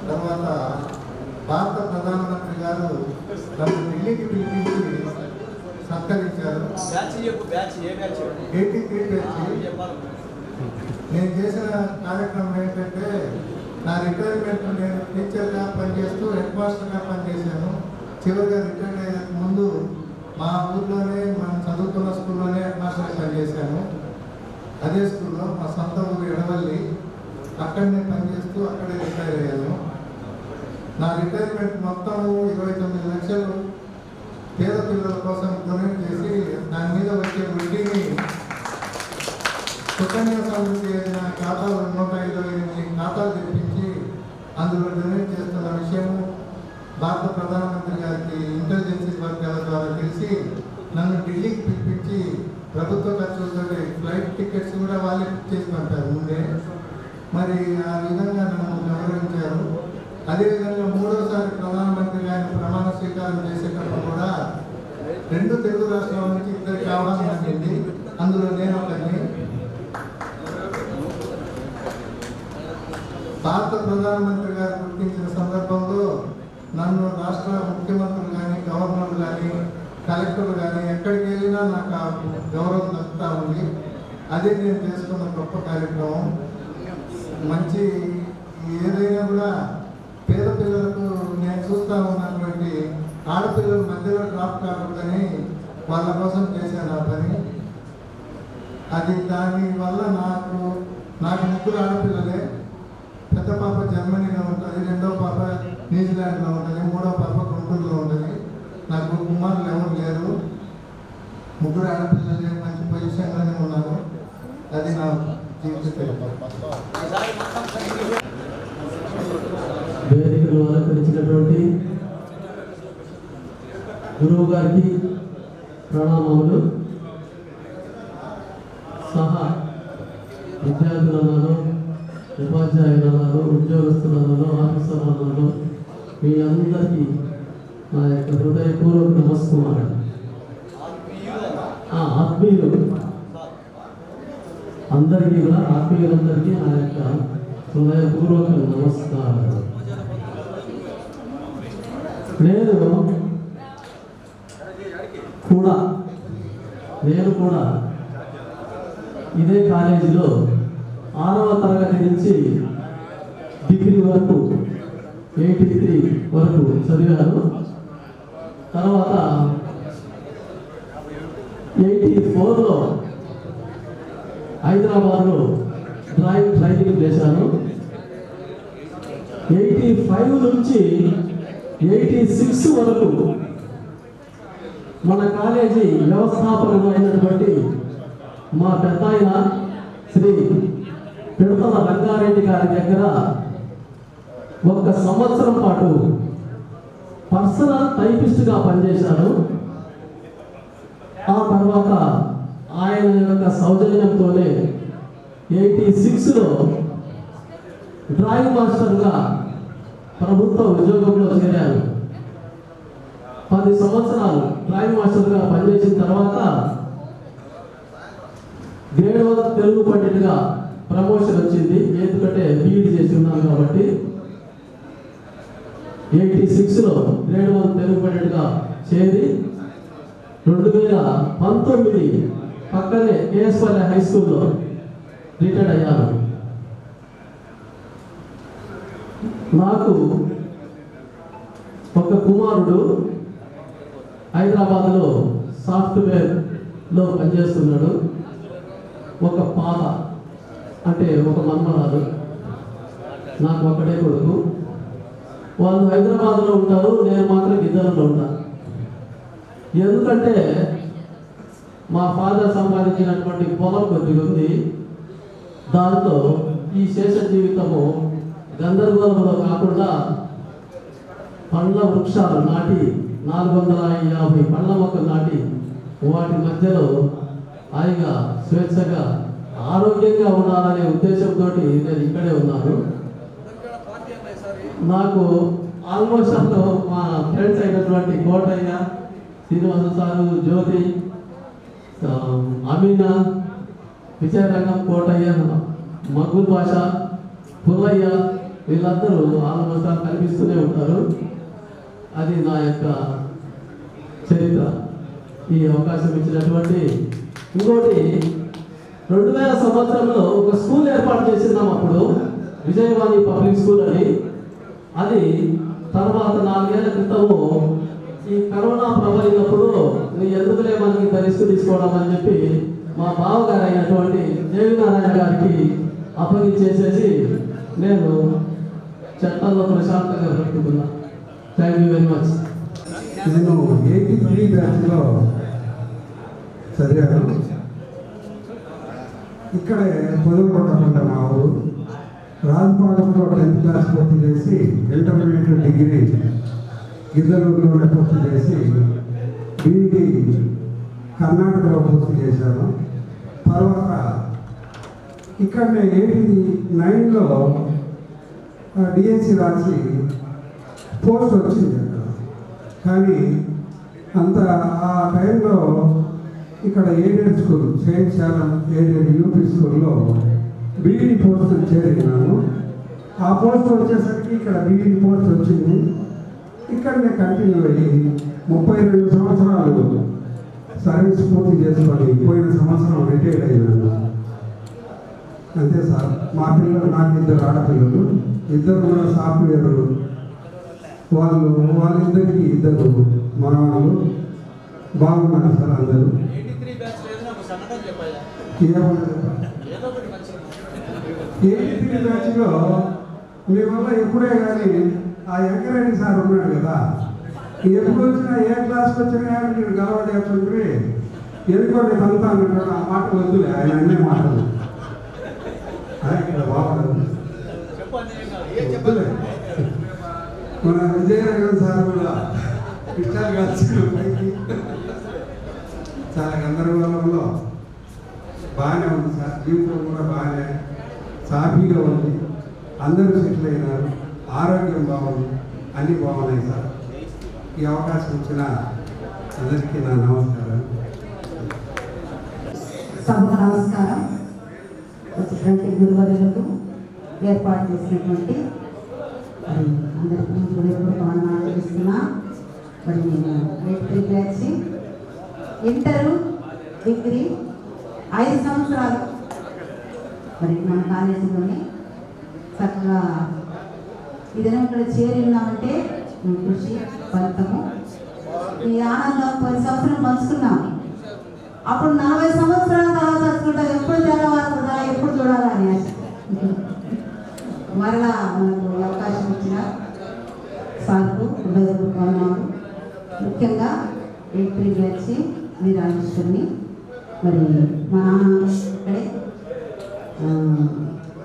తర్వాత భారత ప్రధానమంత్రి గారు నన్ను ఢిల్లీకి పిలిపించి సత్కరించారు. 83 బ్యాచ్. నేను చేసిన కార్యక్రమం ఏంటంటే, నా రిటైర్మెంట్, నేను టీచర్గా పనిచేస్తూ హెడ్ మాస్టర్గా పనిచేశాను. చివరిగా రిటైర్ అయ్యే ముందు మా ఊర్లోనే, మనం చదువుతున్న స్కూల్లోనే హెడ్ మాస్టర్గా పనిచేశాను. అదే స్కూల్లో, మా సొంత ఊరు ఎడవల్లి. అక్కడనే పనిచేస్తూ అక్కడే రిటైర్ అయ్యాను. నా రిటైర్మెంట్ మొత్తం 29 లక్షలు పేద పిల్లల కోసం డొనేట్ చేసి, దాని మీద వచ్చే వడ్డీని సుకన్య సమృద్ధి యోజన ఖాతాలు 158 ఖాతాలు తెప్పించి అందులో డొనేట్ చేస్తున్న విషయము భారత ప్రధానమంత్రి గారికి ఇంటెలిజెన్స్ వర్గాల ద్వారా తెలిసి నన్ను ఢిల్లీకి పిలిపించి ప్రభుత్వ ఖర్చులతో ఫ్లైట్ టికెట్స్ కూడా వాళ్ళే బుక్ చేసి పంపారు ముందే. మరి ఆ విధంగా నన్ను గౌరవించారు. అదేవిధంగా 3వసారి ప్రధానమంత్రిగా ఆయన ప్రమాణ స్వీకారం చేసేటప్పుడు కూడా 2 తెలుగు రాష్ట్రాల నుంచి 2 కావడం జరిగింది. అందులో నేను ఒకరిని. భారత ప్రధానమంత్రి గారు గుర్తించిన సందర్భంలో నన్ను రాష్ట్ర ముఖ్యమంత్రులు కానీ, గవర్నర్లు కానీ, కలెక్టర్లు కానీ ఎక్కడికి వెళ్ళినా నాకు ఆ గౌరవం దక్కుతూ ఉంది. అదే నేను చేసుకున్న గొప్ప కార్యక్రమం. మంచి ఏదైనా కూడా పేద పిల్లలకు నేను చూస్తూ ఉన్నటువంటి ఆడపిల్లల మధ్యలో డ్రాప్ కాకూడదని వాళ్ళ కోసం చేశాను ఆ పని. అది దానివల్ల నాకు 3 ఆడపిల్లలే. పెద్ద పాప జర్మనీలో ఉంటుంది, 2వ పాప న్యూజిలాండ్లో ఉంటుంది, 3వ పాప గుంటూరులో ఉంటుంది. నాకు కుమారులు ఎవరు లేరు. 3 ఆడపిల్లలే మంచి పొజిషన్లోనే ఉన్నారు. అది నా జీవిత వేదికను అలంకరించినటువంటి గురువు గారికి ప్రణామములు. సహా విద్యార్థులన్నాను, ఉపాధ్యాయులన్నాను, ఉద్యోగస్తులన్నాను, ఆఫీసర్లన్నాను, మీ అందరికీ నా యొక్క హృదయపూర్వక నమస్కారం. ఆత్మీయులు అందరికీ కూడా ఆత్మీయులందరికీ నా యొక్క హృదయపూర్వక నమస్కారాలు. నేను కూడా ఇదే కాలేజీలో 6వ తరగతి నుంచి డిగ్రీ వరకు 83 వరకు చదివాను. తర్వాత 84లో హైదరాబాద్లో డ్రాయింగ్ ట్రైనింగ్ చేశాను. 85 నుంచి 86 వరకు మన కాలేజీ వ్యవస్థాపకులు అయినటువంటి మా పెద్ద ఆయన శ్రీ పిడతల రంగారెడ్డి గారి దగ్గర 1 సంవత్సరం పాటు పర్సనల్ టైపిస్ట్గా పనిచేశాను. ఆ తర్వాత ఆయన యొక్క సౌజన్యంతోనే 86లో డ్రాయింగ్ మాస్టర్గా ప్రభుత్వ ఉద్యోగంలో చేరాను. 10 సంవత్సరాలు డ్రాయింగ్ మాస్టర్గా పనిచేసిన తర్వాత గ్రేడ్ 1 తెలుగు పండిట్గా ప్రమోషన్ వచ్చింది. ఎందుకంటే బీఈడి చేసి ఉన్నాను కాబట్టి 86లో గ్రేడ్ 1 తెలుగు పండిట్గా చేరి 2019 పక్కనే కేఎస్పల్లి హై స్కూల్లో రిటైర్డ్ అయ్యాను. నాకు ఒక కుమారుడు హైదరాబాద్లో సాఫ్ట్వేర్లో పనిచేస్తున్నాడు. ఒక పాప అంటే ఒక మన్మరాలు. నాకు ఒకడే కొడుకు. వాళ్ళు హైదరాబాద్లో ఉంటారు, నేను మాత్రం గిద్దరంలో ఉంటాను. ఎందుకంటే మా ఫాదర్ సంపాదించినటువంటి పొలం కొద్దిగా ఉంది. దాంతో ఈ శేష జీవితము గందరగోళంలో కాకుండా పండ్ల వృక్షాలు నాటి 450 పండ్ల మొక్కలు నాటి వాటి మధ్యలో హాయిగా స్వేచ్ఛగా ఆరోగ్యంగా ఉండాలనే ఉద్దేశంతో నేను ఇక్కడే ఉన్నాను. నాకు ఆల్మోస్ట్ మా ఫ్రెండ్స్ అయినటువంటి కోటయ్య, శ్రీనివాస సారు, జ్యోతి, అమీనా, విజయరంగం, కోటయ్య, మగ్గుల్ భాష, పుల్లయ్య వీళ్ళందరూ ఆల్మోస్ట్ కనిపిస్తూనే ఉంటారు. అది నా యొక్క చరిత్ర. ఈ అవకాశం ఇచ్చినటువంటి ఇంకోటి 2000 సంవత్సరంలో ఒక స్కూల్ ఏర్పాటు చేసినాం. అప్పుడు విజయవాణి పబ్లిక్ స్కూల్ అని. అది తర్వాత 4 ఏళ్ల క్రితము ఈ కరోనా ప్రబలినప్పుడు ఎందుకులే మనకి రిస్క్ తీసుకోవడం అని చెప్పి మా బావగారు అయినటువంటి దేవినారాయణ గారికి అప్పగించేసేసి నేను చట్టాల్లో ప్రశాంతంగా బ్రతుకుతున్నా. Thank you very much. నేను 83 బ్యాచ్లో చదివాను. ఇక్కడే పొదలకొండ మా ఊరు. రాజపాలెంలో 10th క్లాస్ పూర్తి చేసి ఇంటర్మీడియట్ డిగ్రీ గిద్దలూరులోనే పూర్తి చేసి బీఈడి కర్ణాటకలో పూర్తి చేశాను. తర్వాత ఇక్కడనే 89లో డిఎస్సి రాసి పోస్ట్ వచ్చింది అక్కడ. కానీ అంత ఆ టైంలో ఇక్కడ ఎయిడెడ్ స్కూల్ సెయింట్ శాలం ఎయిడెడ్ యూపీ స్కూల్లో బీఈడి పోస్ట్ చేరినాను. ఆ పోస్ట్ వచ్చేసరికి ఇక్కడ బీఈడి పోస్ట్ వచ్చింది. ఇక్కడనే కంటిన్యూ అయ్యి 32 సంవత్సరాలు సర్వీస్ పూర్తి చేసుకొని పోయిన సంవత్సరం రిటైర్డ్ అయినాను. అంతే సార్. మా పిల్లలు, నాకు 2 ఆడపిల్లలు, 2 కూడా సాఫ్ట్వేర్. వాళ్ళిద్దరికి 2 మనవాళ్ళు. బాగున్నారు సార్ అందరూ. ఏమన్నా 83 బ్యాచ్లో మీ వల్ల ఎప్పుడే కానీ ఆ వెంకరెడ్డి సార్ ఉన్నాడు కదా, ఎప్పుడు వచ్చినా ఏ క్లాస్కి వచ్చినా కానీ మీరు గలవ చేస్తుంటే ఎందుకోండి తంతా అంటాడు. ఆ మాట వద్దులే, ఆయన అనే మాటలు ఇక్కడ బాగుండదు. వద్దులే. మన విజయనగరం సార్ కూడా ఇష్టాలు కాల్చారు పైకి. చాలా గందరగోళంలో బాగానే ఉంది సార్. జీవితం కూడా బాగానే సాఫీగా ఉంది. అందరూ సెటిల్ అయినారు. ఆరోగ్యం బాగుంది. అన్నీ బాగున్నాయి సార్. ఈ అవకాశం ఇచ్చిన అందరికీ నా నమస్కారం. సభకు నమస్కారం. వచ్చినటువంటి గురువర్యులకు ఏర్పాటు చేసినటువంటి మరి అందరికీ హృదయపూర్వక ఆనందిస్తున్నా. మరి నేను 8th బ్యాచ్ ఇంటరు డిగ్రీ 5 సంవత్సరాలు మరి మన కాలేజీలోనే చక్కగా ఇదైనా ఇక్కడ చేరి ఉన్నామంటే కృషి ఫలితము. ఈ ఆనందం 10 సంవత్సరాలు పంచుకున్నాము. అప్పుడు 40 సంవత్సరాల తర్వాత చూడ ఎప్పుడు తెల్లవారుతుందా, ఎప్పుడు చూడాలా అని ఆశ. మరలా మనకు అవకాశం ఇచ్చిన సార్కు హృదయపూర్వక ముఖ్యంగా 8th బ్యాచ్ వీరాజేశ్వరిని. మరి మా నాన్న ఇక్కడే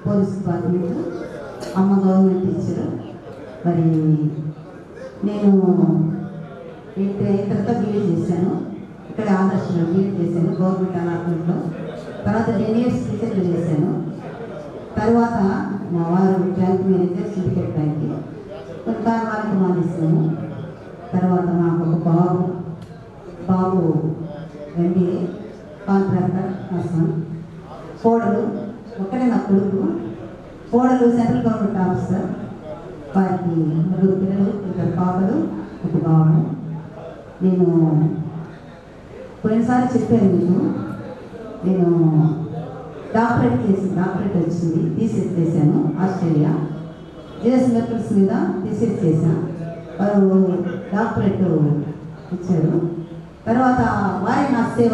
పోలీస్ డిపార్ట్మెంట్, అమ్మ గవర్నమెంట్ టీచరు. మరి నేను 8th అయిన తర్వాత బీఎడ్ చేశాను. ఇక్కడ ఆదర్శంలో బీఎడ్ చేశాను గవర్నమెంట్ అలాట్మెంట్లో. తర్వాత 10 years టీచర్లు చేశాను. తర్వాత మా వారు బ్యాంక్ మేనేజర్, సిండికేట్ బ్యాంక్కి. కొన్ని కారణాలకు మానేసాము. తర్వాత మాకు ఒక బాబు MBA కాంట్రాక్టర్ హస్బెండ్. కోడలు ఒక్కడే నా కొడుకు. కోడలు సెంట్రల్ గవర్నమెంట్ ఆఫీసర్. వారికి 3 పిల్లలు, 2 పాపలు, 1 బాబు. నేను పోయినసారి చెప్పాను మీకు, నేను డాక్టరేట్ వచ్చింది, థీసిస్ చేశాను ఆస్ట్రేలియా. జిఎస్ మెటల్స్ మీద థీసిస్ చేశాను. వారు డాక్టరేట్ ఇచ్చారు. తర్వాత వారి నా సేవ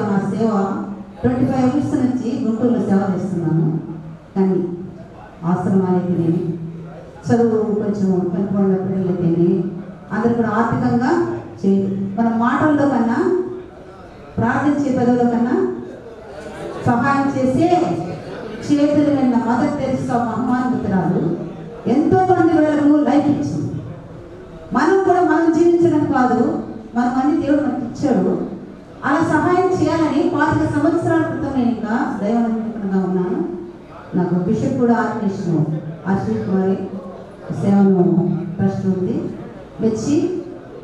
25 years నుంచి గుంటూరులో సేవ చేస్తున్నాను. కానీ ఆశ్రమాలైతే నేను చదువు కొంచెం కనుకోండి పిల్లలైతేనే అందరు కూడా ఆర్థికంగా మన మాటల్లో కన్నా, ప్రార్థించే పదవుల కన్నా సహాయం చేసే చేతులు నిన్న మదర్ తెరిసా మహమ్మానురాలు ఎంతో మంది వేలకు లైఫ్ ఇచ్చింది. మనం కూడా మనం జీవించడం కాదు, మనం అన్ని దేవుడు మనకి ఇచ్చాడు. అలా సహాయం చేయాలని 25 సంవత్సరాల క్రితం నేను ఇంకా దైవనిగా ఉన్నాను. నాకు బిషప్ కూడా ఆర్షిప్ వారి సేవను ట్రస్ట్ ఉంది, మెచ్చి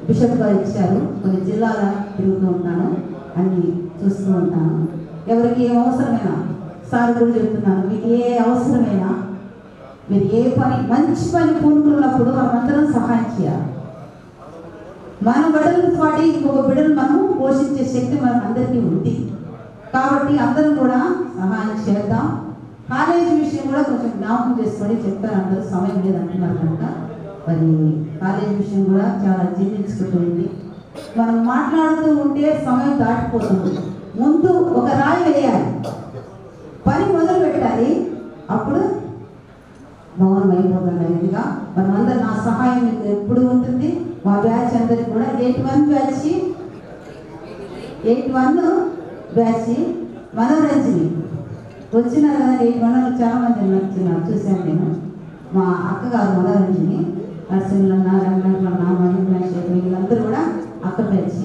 బిషప్గా ఇచ్చారు. కొన్ని జిల్లాల తిరుగుతూ ఉంటాను, అన్ని చూస్తూ ఉంటాను. ఎవరికి ఏం అవసరమైనా సార్ కూడా చెప్తున్నాను, మీకు ఏ అవసరమైనా మీరు ఏ పని మంచి పని పూనుకున్నప్పుడు మనమందరం సహాయం చేయాలి. మన బిడ్డలను పాటి ఇంకొక బిడ్డను మనం పోషించే శక్తి మనకు అందరికీ ఉంది. కాబట్టి అందరం కూడా సహాయం చేద్దాం. కాలేజీ విషయం కూడా కొంచెం జ్ఞాపకం చేసుకొని చెప్తారు, అందరూ సమయం లేదంటున్నారు కనుక. మరి కాలేజీ విషయం కూడా చాలా జీర్ణించుకుంటుంది. మనం మాట్లాడుతూ ఉంటే సమయం దాటిపోతుంది. ముందు ఒక రాయి వేయాలి, పని మొదలు పెట్టాలి, అప్పుడు మౌనం అయిపోతుంది. విధంగా మనమందరం నా సహాయం మీకు ఎప్పుడు ఉంటుంది. మా బ్యాచ్ అందరికి కూడా 81 బ్యాచ్ మనోరంజని వచ్చినారు కదా. 81 చాలా మంది నచ్చున్నారు, చూశాను నేను. మా అక్కగారు మనోరంజని, నరసింహన్న, రంగన్న, మహిళ, వీళ్ళందరూ కూడా అక్క బ్యాచ్.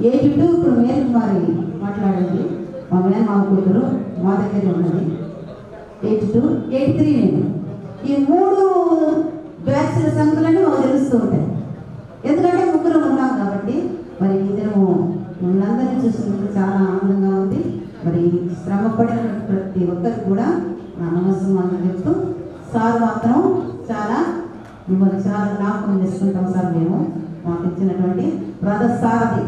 82 ఇప్పుడు మేలుకుమారి మాట్లాడేది, మా మేనమామ కూతురు మా దగ్గర ఉన్నది. 82, 83 నేను. ఈ 3 బ్యాచ్ల సంఖ్యలన్నీ మాకు తెలుస్తూ ఉంటాయి, ఎందుకంటే ముగ్గురు ఉన్నాం కాబట్టి. మరి ఇద్దరు మనందరినీ చూసినప్పుడు చాలా ఆనందంగా ఉంది. మరి శ్రమ పడిన ప్రతి ఒక్కరికి కూడా నా నమస్కారం చెప్తూ, సార్ మాత్రం మిమ్మల్ని చాలా జ్ఞాపకం చేసుకుంటాం సార్. మేము మాకు ఇచ్చినటువంటి రథసారథి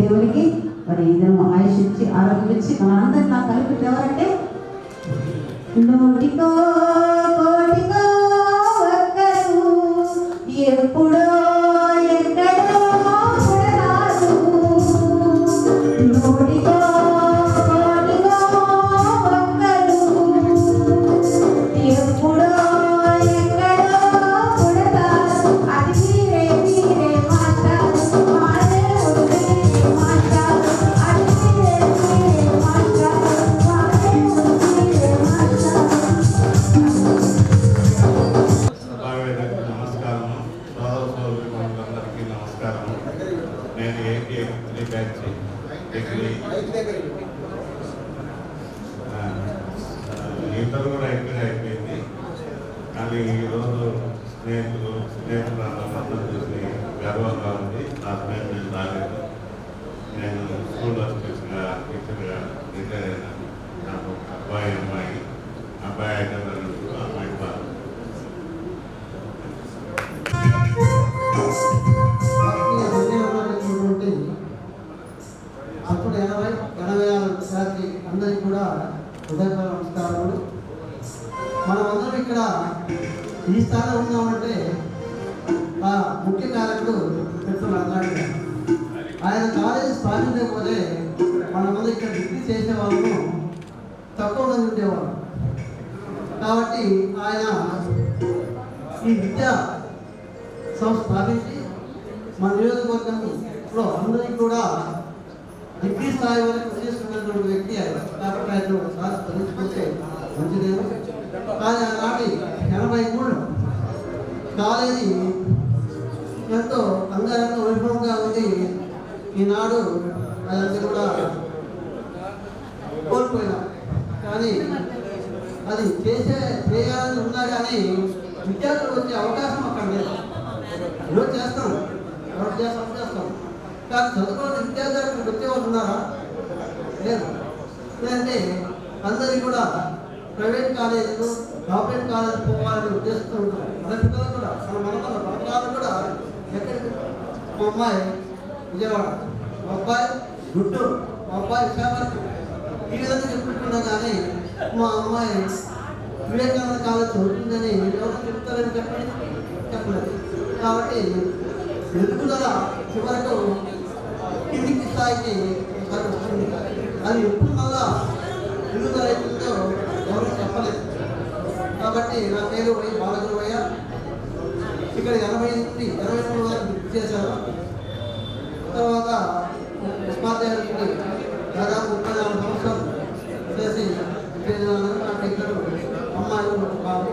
దేవునికి మరి ఇద్దరు ఆయుష్ ఇచ్చి ఆరోగ్యం ఇచ్చి మనందరినీ నాకు కలిపి ఎవరంటే 100 కోటికో ఒక్కరు ఎప్పుడో ఎక్కడో పుడతారు. 100 కోటికో ఒక్కరు ఎప్పుడో ఎక్కడో పుడతారు. అది మీరే మాట్లాడు, మారే మాట్లాడు, అది మీరే మాట్లాడు, మారే మాట్లాడు. సభావేదికకు నమస్కారం, సోదరులందరికీ నమస్కారం. నేను ఏపీ బ్యాచ్ డిగ్రీ ఇంటర్ కూడా అయిపోయింది. కానీ ఈరోజు స్నేహితులందరూ చూసి గర్వంగా ఉంది. నా స్నేహితులు నేను రాలేదు. నేను స్కూల్లో టీచర్గా రిటైర్ అయినాను. నాకు అబ్బాయి అమ్మాయి అబ్బాయి ఐటమ్ అమ్మాయి అప్పుడు 86 శాతం అందరికీ కూడా హృదయపూర్వక నమస్కారాలు. మనమందరం ఇక్కడ ఈ స్థానంలో ఉన్నామంటే ఆ ముఖ్య కారకుడు పెట్టుకుని అన్నాడు. ఆయన కాలేజీ స్థాపించకపోతే మనమందరం ఇక్కడ డిగ్రీ చేసే వాళ్ళము తక్కువ మంది ఉండేవాళ్ళు. కాబట్టి ఆయన ఈ విద్యా సంస్థ స్థాపించి మన నియోజకవర్గంలో అందరికీ కూడా డిగ్రీ స్థాయి వరకు తీసుకున్నటువంటి వ్యక్తి ఆయన. కాబట్టి ఆయన ఒకసారి తెలుసుకుంటే మంచిదేమో. కానీ ఆనాటి 83 కాలేజీ ఎంతో అంగరంగ వైభవంగా ఉంది. ఈనాడు అదంతా కూడా కోల్పోయినాం. కానీ అది చేయాలని ఉన్నా కానీ విద్యార్థులు వచ్చే అవకాశం అక్కడ లేదు. ఈరోజు చేస్తాం, ఎవరు చేస్తాం. కానీ చదువుకోని విద్యార్థులు వచ్చేవాళ్ళు ఉన్నారా? లేదు. లేదంటే అందరికీ కూడా ప్రైవేట్ కాలేజీలు, కార్పొరేట్ కాలేజీ పోవాలని ఉద్దేశంతో ఉంటారు. మన పిల్లలు కూడా మన పిల్లలు కూడా ఎక్కడికి, మా అమ్మాయి విజయవాడ, మా అబ్బాయి గుంటూరు, మా అబ్బాయి విశాఖపట్నం, ఈ విధంగా చెప్పుకుంటున్నా కానీ మా అమ్మాయి వివేకానంద కాలేజ్ చదువుతుందని ఎవరు చెప్తారని చెప్పలేదు. కాబట్టి ఎదుగుదల చివరకు కిందికి స్థాయికి ఒకసారి వస్తుంది. అది ఎప్పుడు మళ్ళా ఎదుగుదల అవుతుందో ఎవరు చెప్పలేదు. కాబట్టి నా పేరు బాలగురవయ్య. ఇక్కడ 83 వరకు బుక్ చేశారు. తర్వాత ఉపాధ్యాయుడికి దాదాపు 34 సంవత్సరాలు చేసి నాకు ఇద్దరు అమ్మాయిలు, బాబు,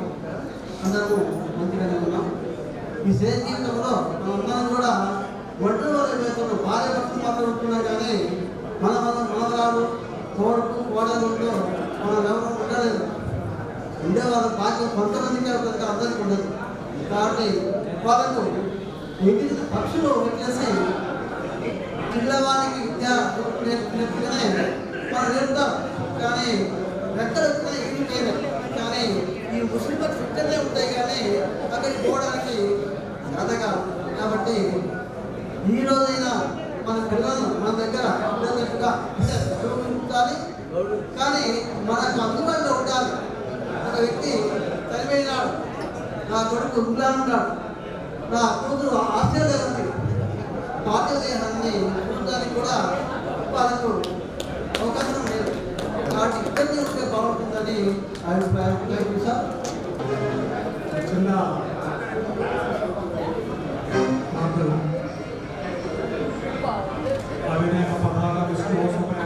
అందరూ మంచిగానే ఉన్నాం. ఈ సేవ జీవితంలో మనందరం కూడా ఒంటరి వాళ్ళ వేస్తున్న భార్య భక్తులు మాత్రం ఉంటున్నాం. కానీ మనవరాలు, కోడుకు, కోడలుంటూ మనం ఎవరు ఉండలేదు. ఉండేవాళ్ళ భాగ్యం కొంతమందికి అవుతుంది, అందరికీ ఉండదు. కాబట్టి వాళ్ళకు ఎగిరి పక్షులు వచ్చేసి పిల్లవానికి విద్య నేర్పినట్టుగానే మనం నేర్పుతాం. కానీ ఎక్కడ వచ్చినా ఎగిరిపోయినాయి. కానీ ఈ ముస్లిం పక్షులు ఇక్కడనే ఉంటాయి, కానీ అక్కడికి పోవడానికి సాధగా. కాబట్టి ఈ రోజైనా మన పిల్లలను మన దగ్గర చదువుకుంటాలి, కానీ మనకు అందుబాటులో ఉండాలి. ఒక వ్యక్తి చనిపోయినాడు, నా కొడుకు ఇంగ్లాండ్ ఉన్నాడు, నా కూతురు ఆస్ట్రేలియా ఉంది. భారతదేశాన్ని చూడడానికి కూడా వాళ్ళకు అవకాశం లేదు. కాబట్టి ఇక్కడికి ఉంటే బాగుంటుందని అభిప్రాయం. సార్ చిన్న అవినయ పదాల విష్ణోసుమయ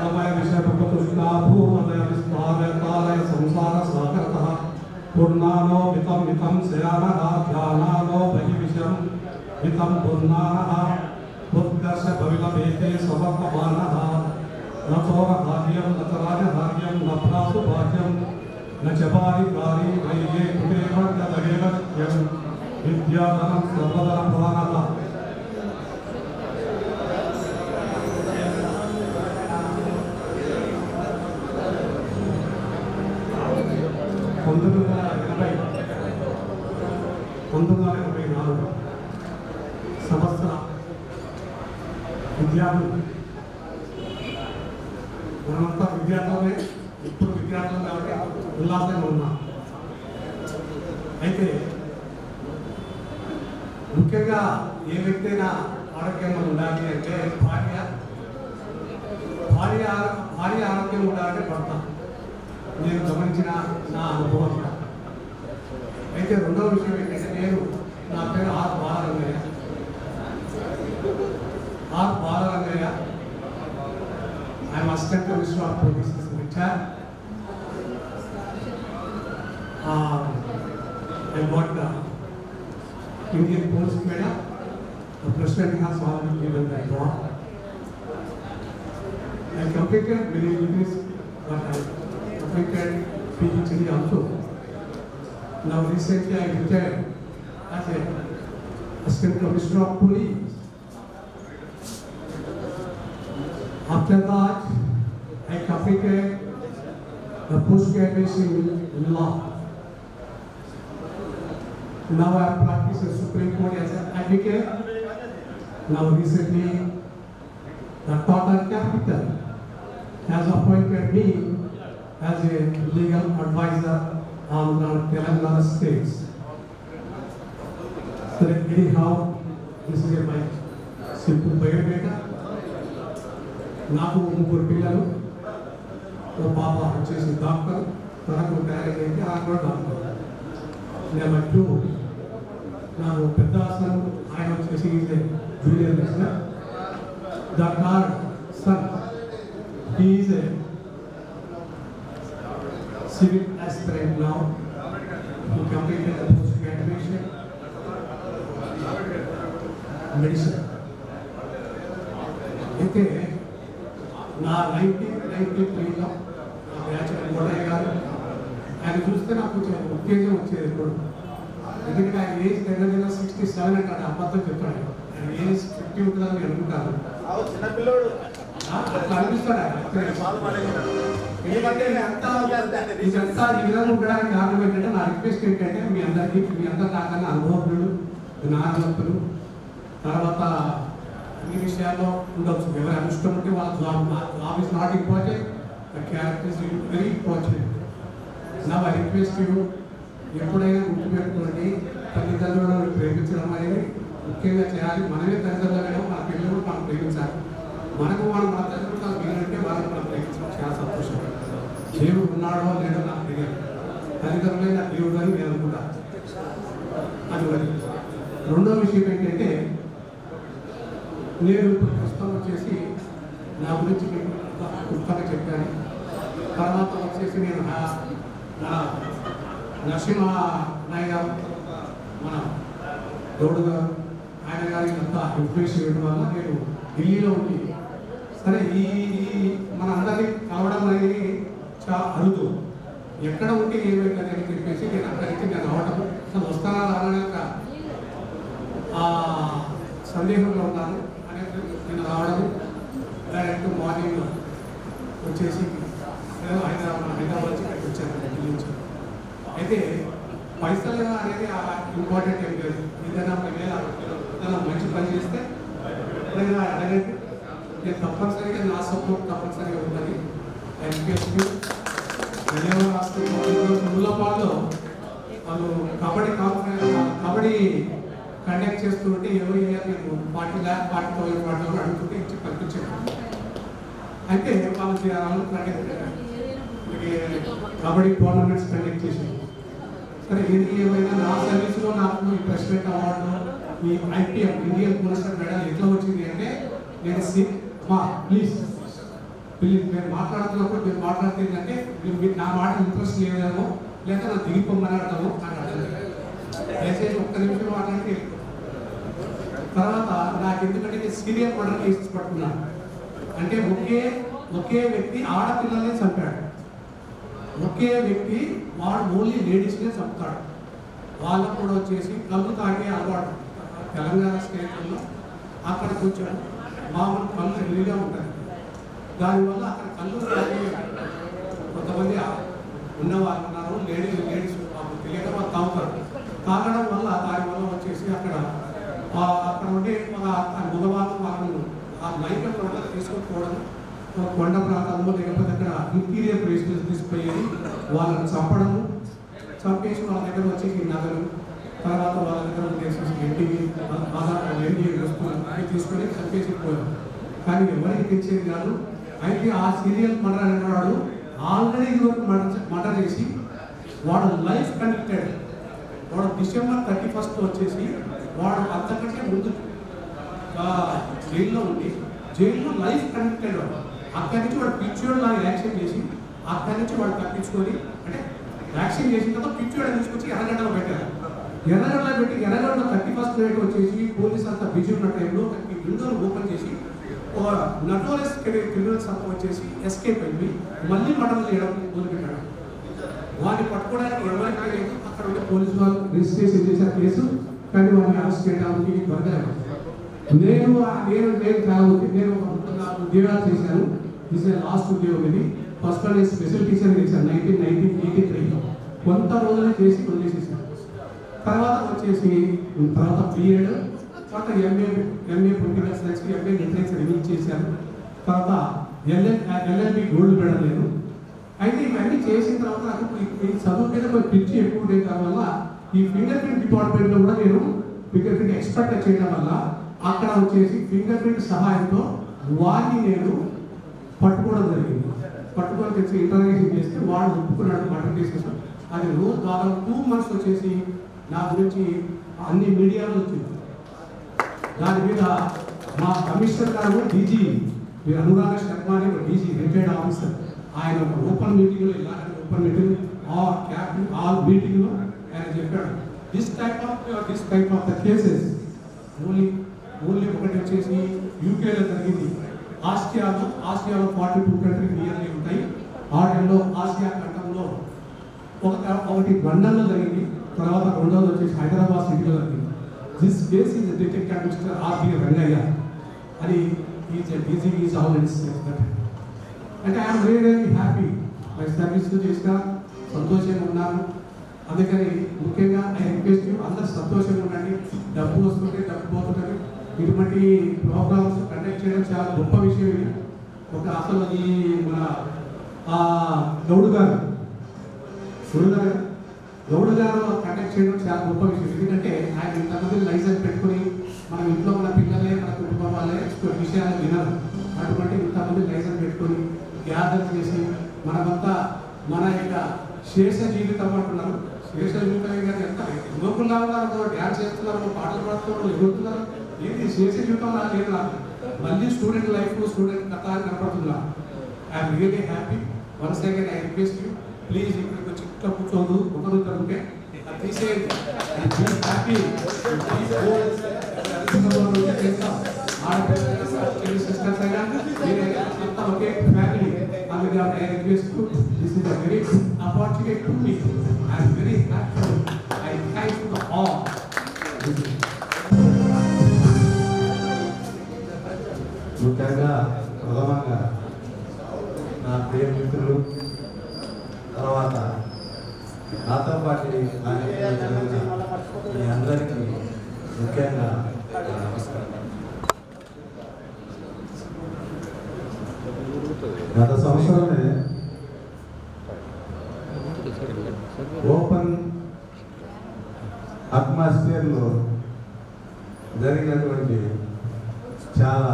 నమయ విషయభూమయ విస్మారకాలయ సంసార సాగరత పూర్ణానో మితం మితం శయాన ధ్యానానో బహి విషయం మితం పూర్ణాన ఉత్కర్ష భవిలభేతే సమర్పమాన నచోర భాగ్యం నచరాజభాగ్యం నభ్రాసు భాగ్యం నచబారి కారి వైగే కుటేవర్గదగేవం విద్యాధనం సర్వధనం ప్రధానత. పంతొమ్మిది 1984 సంవత్సర విద్యార్థులు, మనమంతా విద్యార్థులే, ఇప్పుడు విద్యార్థులు కాబట్టి ఉల్లాసంగా ఉన్నాం. అయితే ముఖ్యంగా ఏ వ్యక్తి అయినా ఆరోగ్యంగా ఉండాలి అంటే భార్య ఆరోగ్యంగా ఉండాలంటే భర్త. నేను గమనించిన నా అనుభవం. అయితే రెండవ విషయం ఏంటంటే, నా పేరు R Balarangaiah. I'm assistant commissioner of police retired. I got the Indian Post Medal. The President has already given that award. I completed many degrees, but I completed PhD also. Now recently I retired as a Assistant Commissioner of Police. After that, I completed the post-graduation in law. Now I have practiced the Supreme Court as an advocate. Now recently, the Tata Capital has appointed me as a legal advisor on the Telangana states. So anyhow, this is my simple biodata. నాకు 3 పిల్లలు, ఒక పాప వచ్చేసి doctor, తనకు marriage అయింది, ఆమె doctor. Number 2 నాకు పెద్ద అసలు ఆయన వచ్చేసి junior lecturer. The third sun he is a civil aspirant now. He completed the post-graduation medicine. అయితే నా 1993లో నా బ్యాచ్ గోడయ్య గారు ఆయన చూస్తే నాకు కొంచెం ఉత్తేజం వచ్చేది ఎప్పుడు. ఎందుకంటే ఆయన ఏజ్ దగ్గర 67 అంటాడు, అబద్ధం చెప్తాడు. ఆయన ఏజ్ 50 ఉంటుందని నేను అనుకుంటాను. అట్లా అనిపిస్తాడు ఆయన. ఎందుకంటే ఇదంతా ఈ విధంగా ఉండడానికి కారణం ఏంటంటే, నా రిక్వెస్ట్ ఏంటంటే మీ అందరి నాకన్నా అనుభవజ్ఞులు, జ్ఞానవంతులు, తర్వాత ఈ విషయాల్లో ఉండొచ్చు. ఎవరు అనుష్టం ఉంటే వాళ్ళ job is not important, the character is very important. నా ఐ రిక్వెస్ట్ యూ, ఎప్పుడైనా గుర్తుపెట్టుకోండి, తల్లిదండ్రులను ప్రేమించడం అనేది ముఖ్యంగా చేయాలి. మనమే తల్లిదండ్రులు, మన పిల్లలు మనం ప్రేమించాలి. మనకు మనం మన తల్లిదండ్రులు వీలంటే వాళ్ళని మనం ప్రేమించడం చాలా సంతోషం. దేవుడు ఉన్నాడో లేడో నాకు తెలియదు, తల్లిదండ్రులే నా దేవుడు అని నేను అనుకుంటాను. అది ఒకటి. రెండో విషయం ఏంటంటే, నేను ప్రస్తుతం వచ్చేసి నా గురించి మీకు పుస్తకంగా చెప్పాను. తర్వాత వచ్చేసి నేను నరసింహ నాయ్ గారు, మన గౌడ్ గారు, ఆయన గారికి అంతా ఇన్ఫ్లుయెన్స్ చేయడం వల్ల నేను ఢిల్లీలో ఉండి, సరే ఈ మన అందరినీ కలవడం అనేది చాలా అరుదు, ఎక్కడ ఉంటే ఏమైతుంది అని చెప్పేసి నేను అక్కడికి నేను రావడం, అసలు వస్తానా రానక సందేహంలో ఉన్నాను అనేది నేను రావడం. డైరెక్ట్ మార్నింగ్ వచ్చేసి హైదరాబాద్ నుంచి ఇక్కడికి వచ్చాను, ఢిల్లీ నుంచి. అయితే పైసలు అనేది ఇంపార్టెంట్ ఏం లేదు. ఏదైనా మంచి పని చేస్తే ఎప్పుడైనా అడగండి, నేను తప్పనిసరిగా నా సపోర్ట్ తప్పనిసరిగా ఉన్నది. ముల్లపాడులో వాళ్ళు కబడ్డీ కండక్ట్ చేస్తుంటే ఎవరు నేను 40,000 వాటిలో అడుగుతుంటే ఇచ్చి కల్పించాను. అయితే వాళ్ళు కబడ్డీ టోర్నమెంట్స్ కండక్ట్ చేసి, సరే ఇది ఏమైనా నా సర్వీస్లో నాకు ఈ ప్రెసిడెంట్ అవార్డు, ఈ IPM ఇండియన్ పోలీస్ మెడల్ ఎట్లా వచ్చింది అంటే, నేను ప్లీజ్ నేను మాట్లాడుతున్నప్పుడు మీరు మాట్లాడుతుందంటే నా మాట ఇంట్రెస్ట్ లేదేమో, లేక నా దిగిపోమని అర్థము అని అర్థం. దయచేసి ఒక్క నిమిషం మాట్లాడితే తర్వాత నాకు ఎందుకంటే సీరియల్ మర్డర్ కేసు పట్టుకున్నాను. అంటే ఒకే వ్యక్తి ఆడపిల్లల్ని చంపాడు, ఒకే వ్యక్తి వాడు ఓన్లీ లేడీస్నే చంపుతాడు. వాళ్ళకు కూడా వచ్చేసి కళ్ళు తాగే అలవాటు. తెలంగాణ స్టేట్లో అక్కడ కొంచెం మామూలు కళ్ళు ఎల్లిగా ఉంటుంది, దానివల్ల అక్కడ కళ్ళు తాగే కొంతమంది ఉన్నవాళ్ళు ఉన్నారు. లేడీస్ తెలియక వాళ్ళు తాగుతారు. తాగడం వల్ల దానివల్ల వచ్చేసి అక్కడ ఉండే మగవాళ్ళు వాళ్ళను ఆ మైకల్ వల్ల తీసుకుపోవడం, కొండ ప్రాంతాల్లో లేకపోతే అక్కడ ఇంటీరియర్ ప్లేసెస్ తీసుకుపోయేది, వాళ్ళని చంపడము, చంపేసి వాళ్ళ దగ్గర వచ్చేసి నగలు, తర్వాత వాళ్ళ దగ్గర వచ్చేసి ఎన్టీవీ వస్తువులు తీసుకొని చంపేసి పోయారు. కానీ ఎవరికి తెచ్చేది కాదు. అయితే ఆ సీరియల్ మర్డర్ అనేవాడు ఆల్రెడీ మర్డర్ చేసి వాడు లైఫ్ కనెక్టెడ్. వాడు December 31 వచ్చేసి వాడు అంతకంటే ముందు జైల్లో ఉండి జైల్లో లైఫ్ కనెక్టెడ్. వాడు అక్కడి నుంచి వాడు పిచ్చోడు లాగా యాక్షన్ చేసి అక్కడి నుంచి వాడు తప్పించుకొని, అంటే యాక్షన్ చేసిన తర్వాత పిచ్చోడు తీసుకొచ్చి ఎర్రగడ్డలో పెట్టారు. ఎర్రగడ్డలో పెట్టి ఎర్రగడ్డలో 31 నైట్ వచ్చేసి పోలీస్ అంతా బిజీ ఉన్న టైంలో ఈ విండోలు ఓపెన్ చేసి నటోరియస్ క్రిమినల్స్ అంతా వచ్చేసి ఎస్కేప్ అయిపోయి మళ్ళీ మర్డర్ చేయడం మొదలుపెట్టాడు. వాడిని పట్టుకోవడానికి ఎవరికి లేదు. అక్కడ ఉండే పోలీసు వాళ్ళు రిజిస్ట్రేషన్ చేసిన కేసు, కానీ వాడిని అరెస్ట్ చేయడానికి త్వరగా నేను చాలా నేను ఉద్యోగాలు చేశాను. ఇది లాస్ట్ ఉద్యోగం. ఇది ఫస్ట్ నేను స్పెషల్ టీచర్ చేశాను 1983లో. కొంత రోజులే చేసి వదిలేసేసాను. తర్వాత వచ్చేసి తర్వాత బీఎడ్, తర్వాత MA political science, MA literature review చేశాను. తర్వాత ఎల్ఎల్బి గోల్డ్ మెడల్ నేను. అయితే ఇవన్నీ చేసిన తర్వాత నాకు ఈ చదువు మీద కొంచెం పిచ్చి ఎక్కువ ఉండే వల్ల ఈ ఫింగర్ ప్రింట్ డిపార్ట్మెంట్లో కూడా నేను ఫింగర్ ప్రింట్ ఎక్స్పర్ట్ చేయడం వల్ల అక్కడ వచ్చేసి ఫింగర్ ప్రింట్ సహాయంతో వాడిని నేను పట్టుకోవడం జరిగింది. పట్టుకొని తెచ్చి ఇంటర్వ్యూషన్ చేస్తే వాడు ఒప్పుకున్నాడు, మటన్ చేసేసాను. అది రోజు దాదాపు 2 months వచ్చేసి నా గురించి అన్ని మీడియాలో వచ్చింది. దాని మీద మా కమిషనర్ గారు డీజీ అనురాగ శర్మ అని డీజీ రిటైర్డ్ ఆఫీసర్, ఆయన ఒక ఓపెన్ మీటింగ్లో ఇలాంటి ఓపెన్ మీటింగ్ ఆల్ మీటింగ్లో ఆయన చెప్పాడు, this type of the cases only ఒకటి వచ్చేసి యూకేలో జరిగింది. ఆసియాలో 42 కంట్రీస్ నియర్లీ ఉంటాయి. ఆటల్లో ఆసియా ఖండంలో ఒకటి లండన్లో జరిగింది, తర్వాత రెండోది వచ్చేసి హైదరాబాద్ సిటీలో జరిగింది. This case is detected mister R B Rangaiah అని ఈజ్ ఆల్ అంటే I'm very happy. My service చేసిన సంతోషంగా ఉన్నాను. అందుకని ముఖ్యంగా ఐ రిక్వెస్ట్ యూ, అందరూ సంతోషంగా ఉండండి. డబ్బు వస్తుంటే డబ్బు పోతుంటుంది. ఇటువంటి ప్రోగ్రామ్స్ కండక్ట్ చేయడం చాలా గొప్ప విషయం. ఇది ఒక అసలు ఈ మన గౌడ్ గారు కండక్ట్ చేయడం చాలా గొప్ప విషయం. ఎందుకంటే ఆయన ఇంతమంది లైసెన్స్ పెట్టుకుని మనం ఇంట్లో మన పిల్లలే మన కుటుంబం వాళ్ళే విషయాలు వినరు. అటువంటి ఇంతమంది లైసెన్స్ పెట్టుకొని గ్యాదర్ చేసి మనమంతా మన యొక్క శేష జీవితం అంటున్నారు. శేష జీవితం ఎంత యువకుల్లా ఉన్నారు, డ్యాన్స్ చేస్తున్నారు, పాటలు పాడుతున్నారు, ఎగురుతున్నారు. ఏంటి శేష జీవితం లేదు నాకు. మళ్ళీ స్టూడెంట్ లైఫ్, స్టూడెంట్ కథ కనపడుతున్నా. I'm really happy. Once again I request you, please ఇక్కడికి వచ్చి ఇట్లా కూర్చోదు, ఒకరు ఉంటే అది తీసేయండి. హ్యాపీ సిస్టర్స్ అయినా అంతా ఒకే ఫ్యామిలీ. అందుకే I request you, this is a very good opportunity to me. I'm very happy. I thank to all. ముఖ్యంగా ప్రథమంగా నా ప్రియ మిత్రులు, తర్వాత నాతో పాటు మీ అందరికీ ముఖ్యంగా నమస్కారం. గత సంవత్సరమే ఓపెన్ అట్మాస్ఫియర్లో జరిగినటువంటి చాలా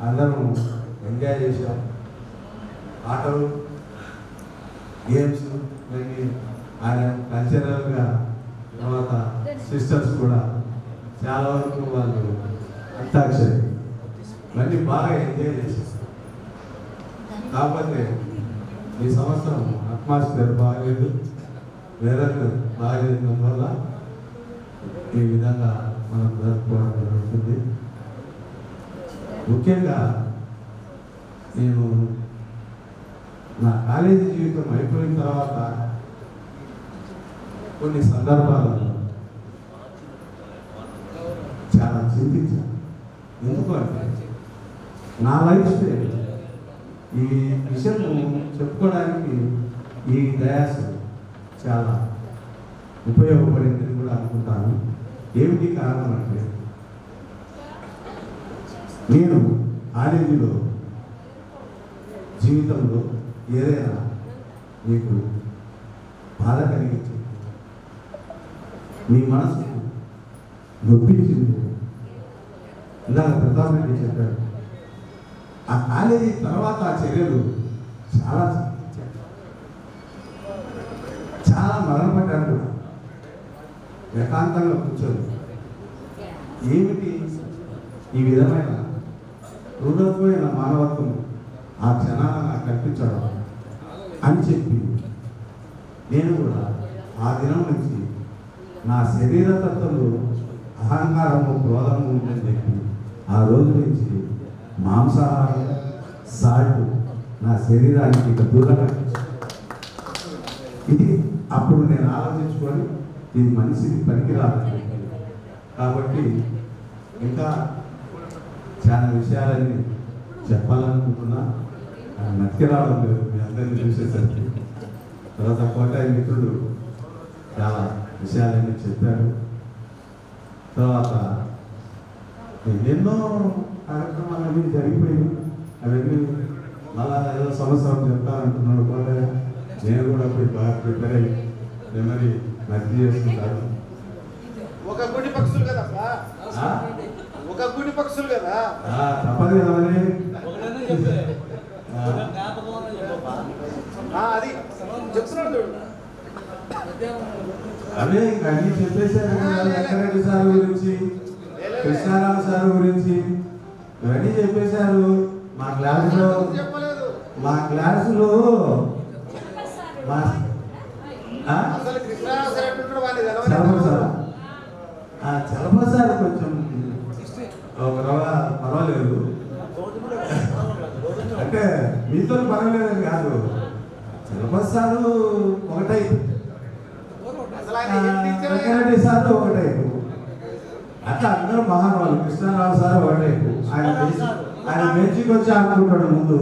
అందరం ఎంజాయ్ చేశాం. ఆటలు, గేమ్స్, ఆయన కల్చరల్గా, తర్వాత సిస్టర్స్ కూడా చాలా వరకు వాళ్ళు అంతాక్షరి ఇవన్నీ బాగా ఎంజాయ్ చేసేస్తారు. కాకపోతే ఈ సంవత్సరం అట్మాస్ఫియర్ బాగలేదు, వెదర్ బాగలేదు వల్ల ఈ విధంగా మనం జరుపుకోవడం జరుగుతుంది. ముఖ్యంగా నేను నా కాలేజీ జీవితం అయిపోయిన తర్వాత కొన్ని సందర్భాలలో చాలా చింతించాను. ఎందుకు అంటే నా లైఫ్ స్టైల్ ఈ విషయం చెప్పుకోవడానికి ఈ డయాస్ చాలా ఉపయోగపడిందని కూడా అనుకుంటాను. ఏమిటి కారణం అంటే, నేను కాలేజీలో జీవితంలో ఏదైనా మీకు బాధ కలిగించింది, మీ మనసుకు నొప్పించింది, ఇలాగ ప్రతాప్ రెడ్డి చెప్పాడు. ఆ కాలేజీ తర్వాత ఆ చర్యలు చాలా చాలా మదనపడ్డాను కూడా. ఏకాంతంగా కూర్చొని ఏమిటి ఈ విధమైన హృదయమైన మానవత్వం ఆ క్షణాన నాకు కల్పించడం అని చెప్పి నేను కూడా ఆ దినం నుంచి నా శరీర తత్వంలో అహంకారము, క్రోధము ఉందని చెప్పి ఆ రోజు నుంచి మాంసాహారం, సాల్ట్ నా శరీరానికి దూరంగా. ఇది అప్పుడు నేను ఆలోచించుకొని ఇది మనిషికి పనికిరాదు. కాబట్టి ఇంకా చాలా విషయాలన్నీ చెప్పాలనుకుంటున్నా. నచ్చకి రావడం లేదు మీ అందరినీ చూసేసరికి. తర్వాత కోటాయి మిత్రుడు చాలా విషయాలన్నీ చెప్పాడు. తర్వాత ఎన్నెన్నో కార్యక్రమాలు అన్నీ జరిగిపోయి అవన్నీ మళ్ళా ఏదో సంవత్సరం చెప్తానంటున్నాడు కోటయ్య. నేను కూడా పోయి బాగా ప్రిపేర్ అయ్యి మెమరీ నచ్చి చేసుకుంటాను. ఒక గుడి పక్షులు కదా ఒక గుడి పక్షులు కదా తప్పదు కదా మరి. అది చెప్తున్నాడు. అదే ఇంకా అన్ని చెప్పేశారు కదా. వెంకరెడ్డి సార్ గురించి, కృష్ణారావు సార్ గురించి ఇవన్నీ చెప్పేశారు. మా క్లాసులో చలపతి సార్ కొంచెం పర్వాలేదు, అంటే మీతో పర్వాలేదని కాదు. చలపతి సారు ఒకటై, వెంకరెడ్డి సార్ ఒకటైపు, అట్లా అందరూ మహానుభావులు. కృష్ణారావు సార్ ఒకటైపు. ఆయన బెంచికి వచ్చి అనుకుంటాడు ముందు.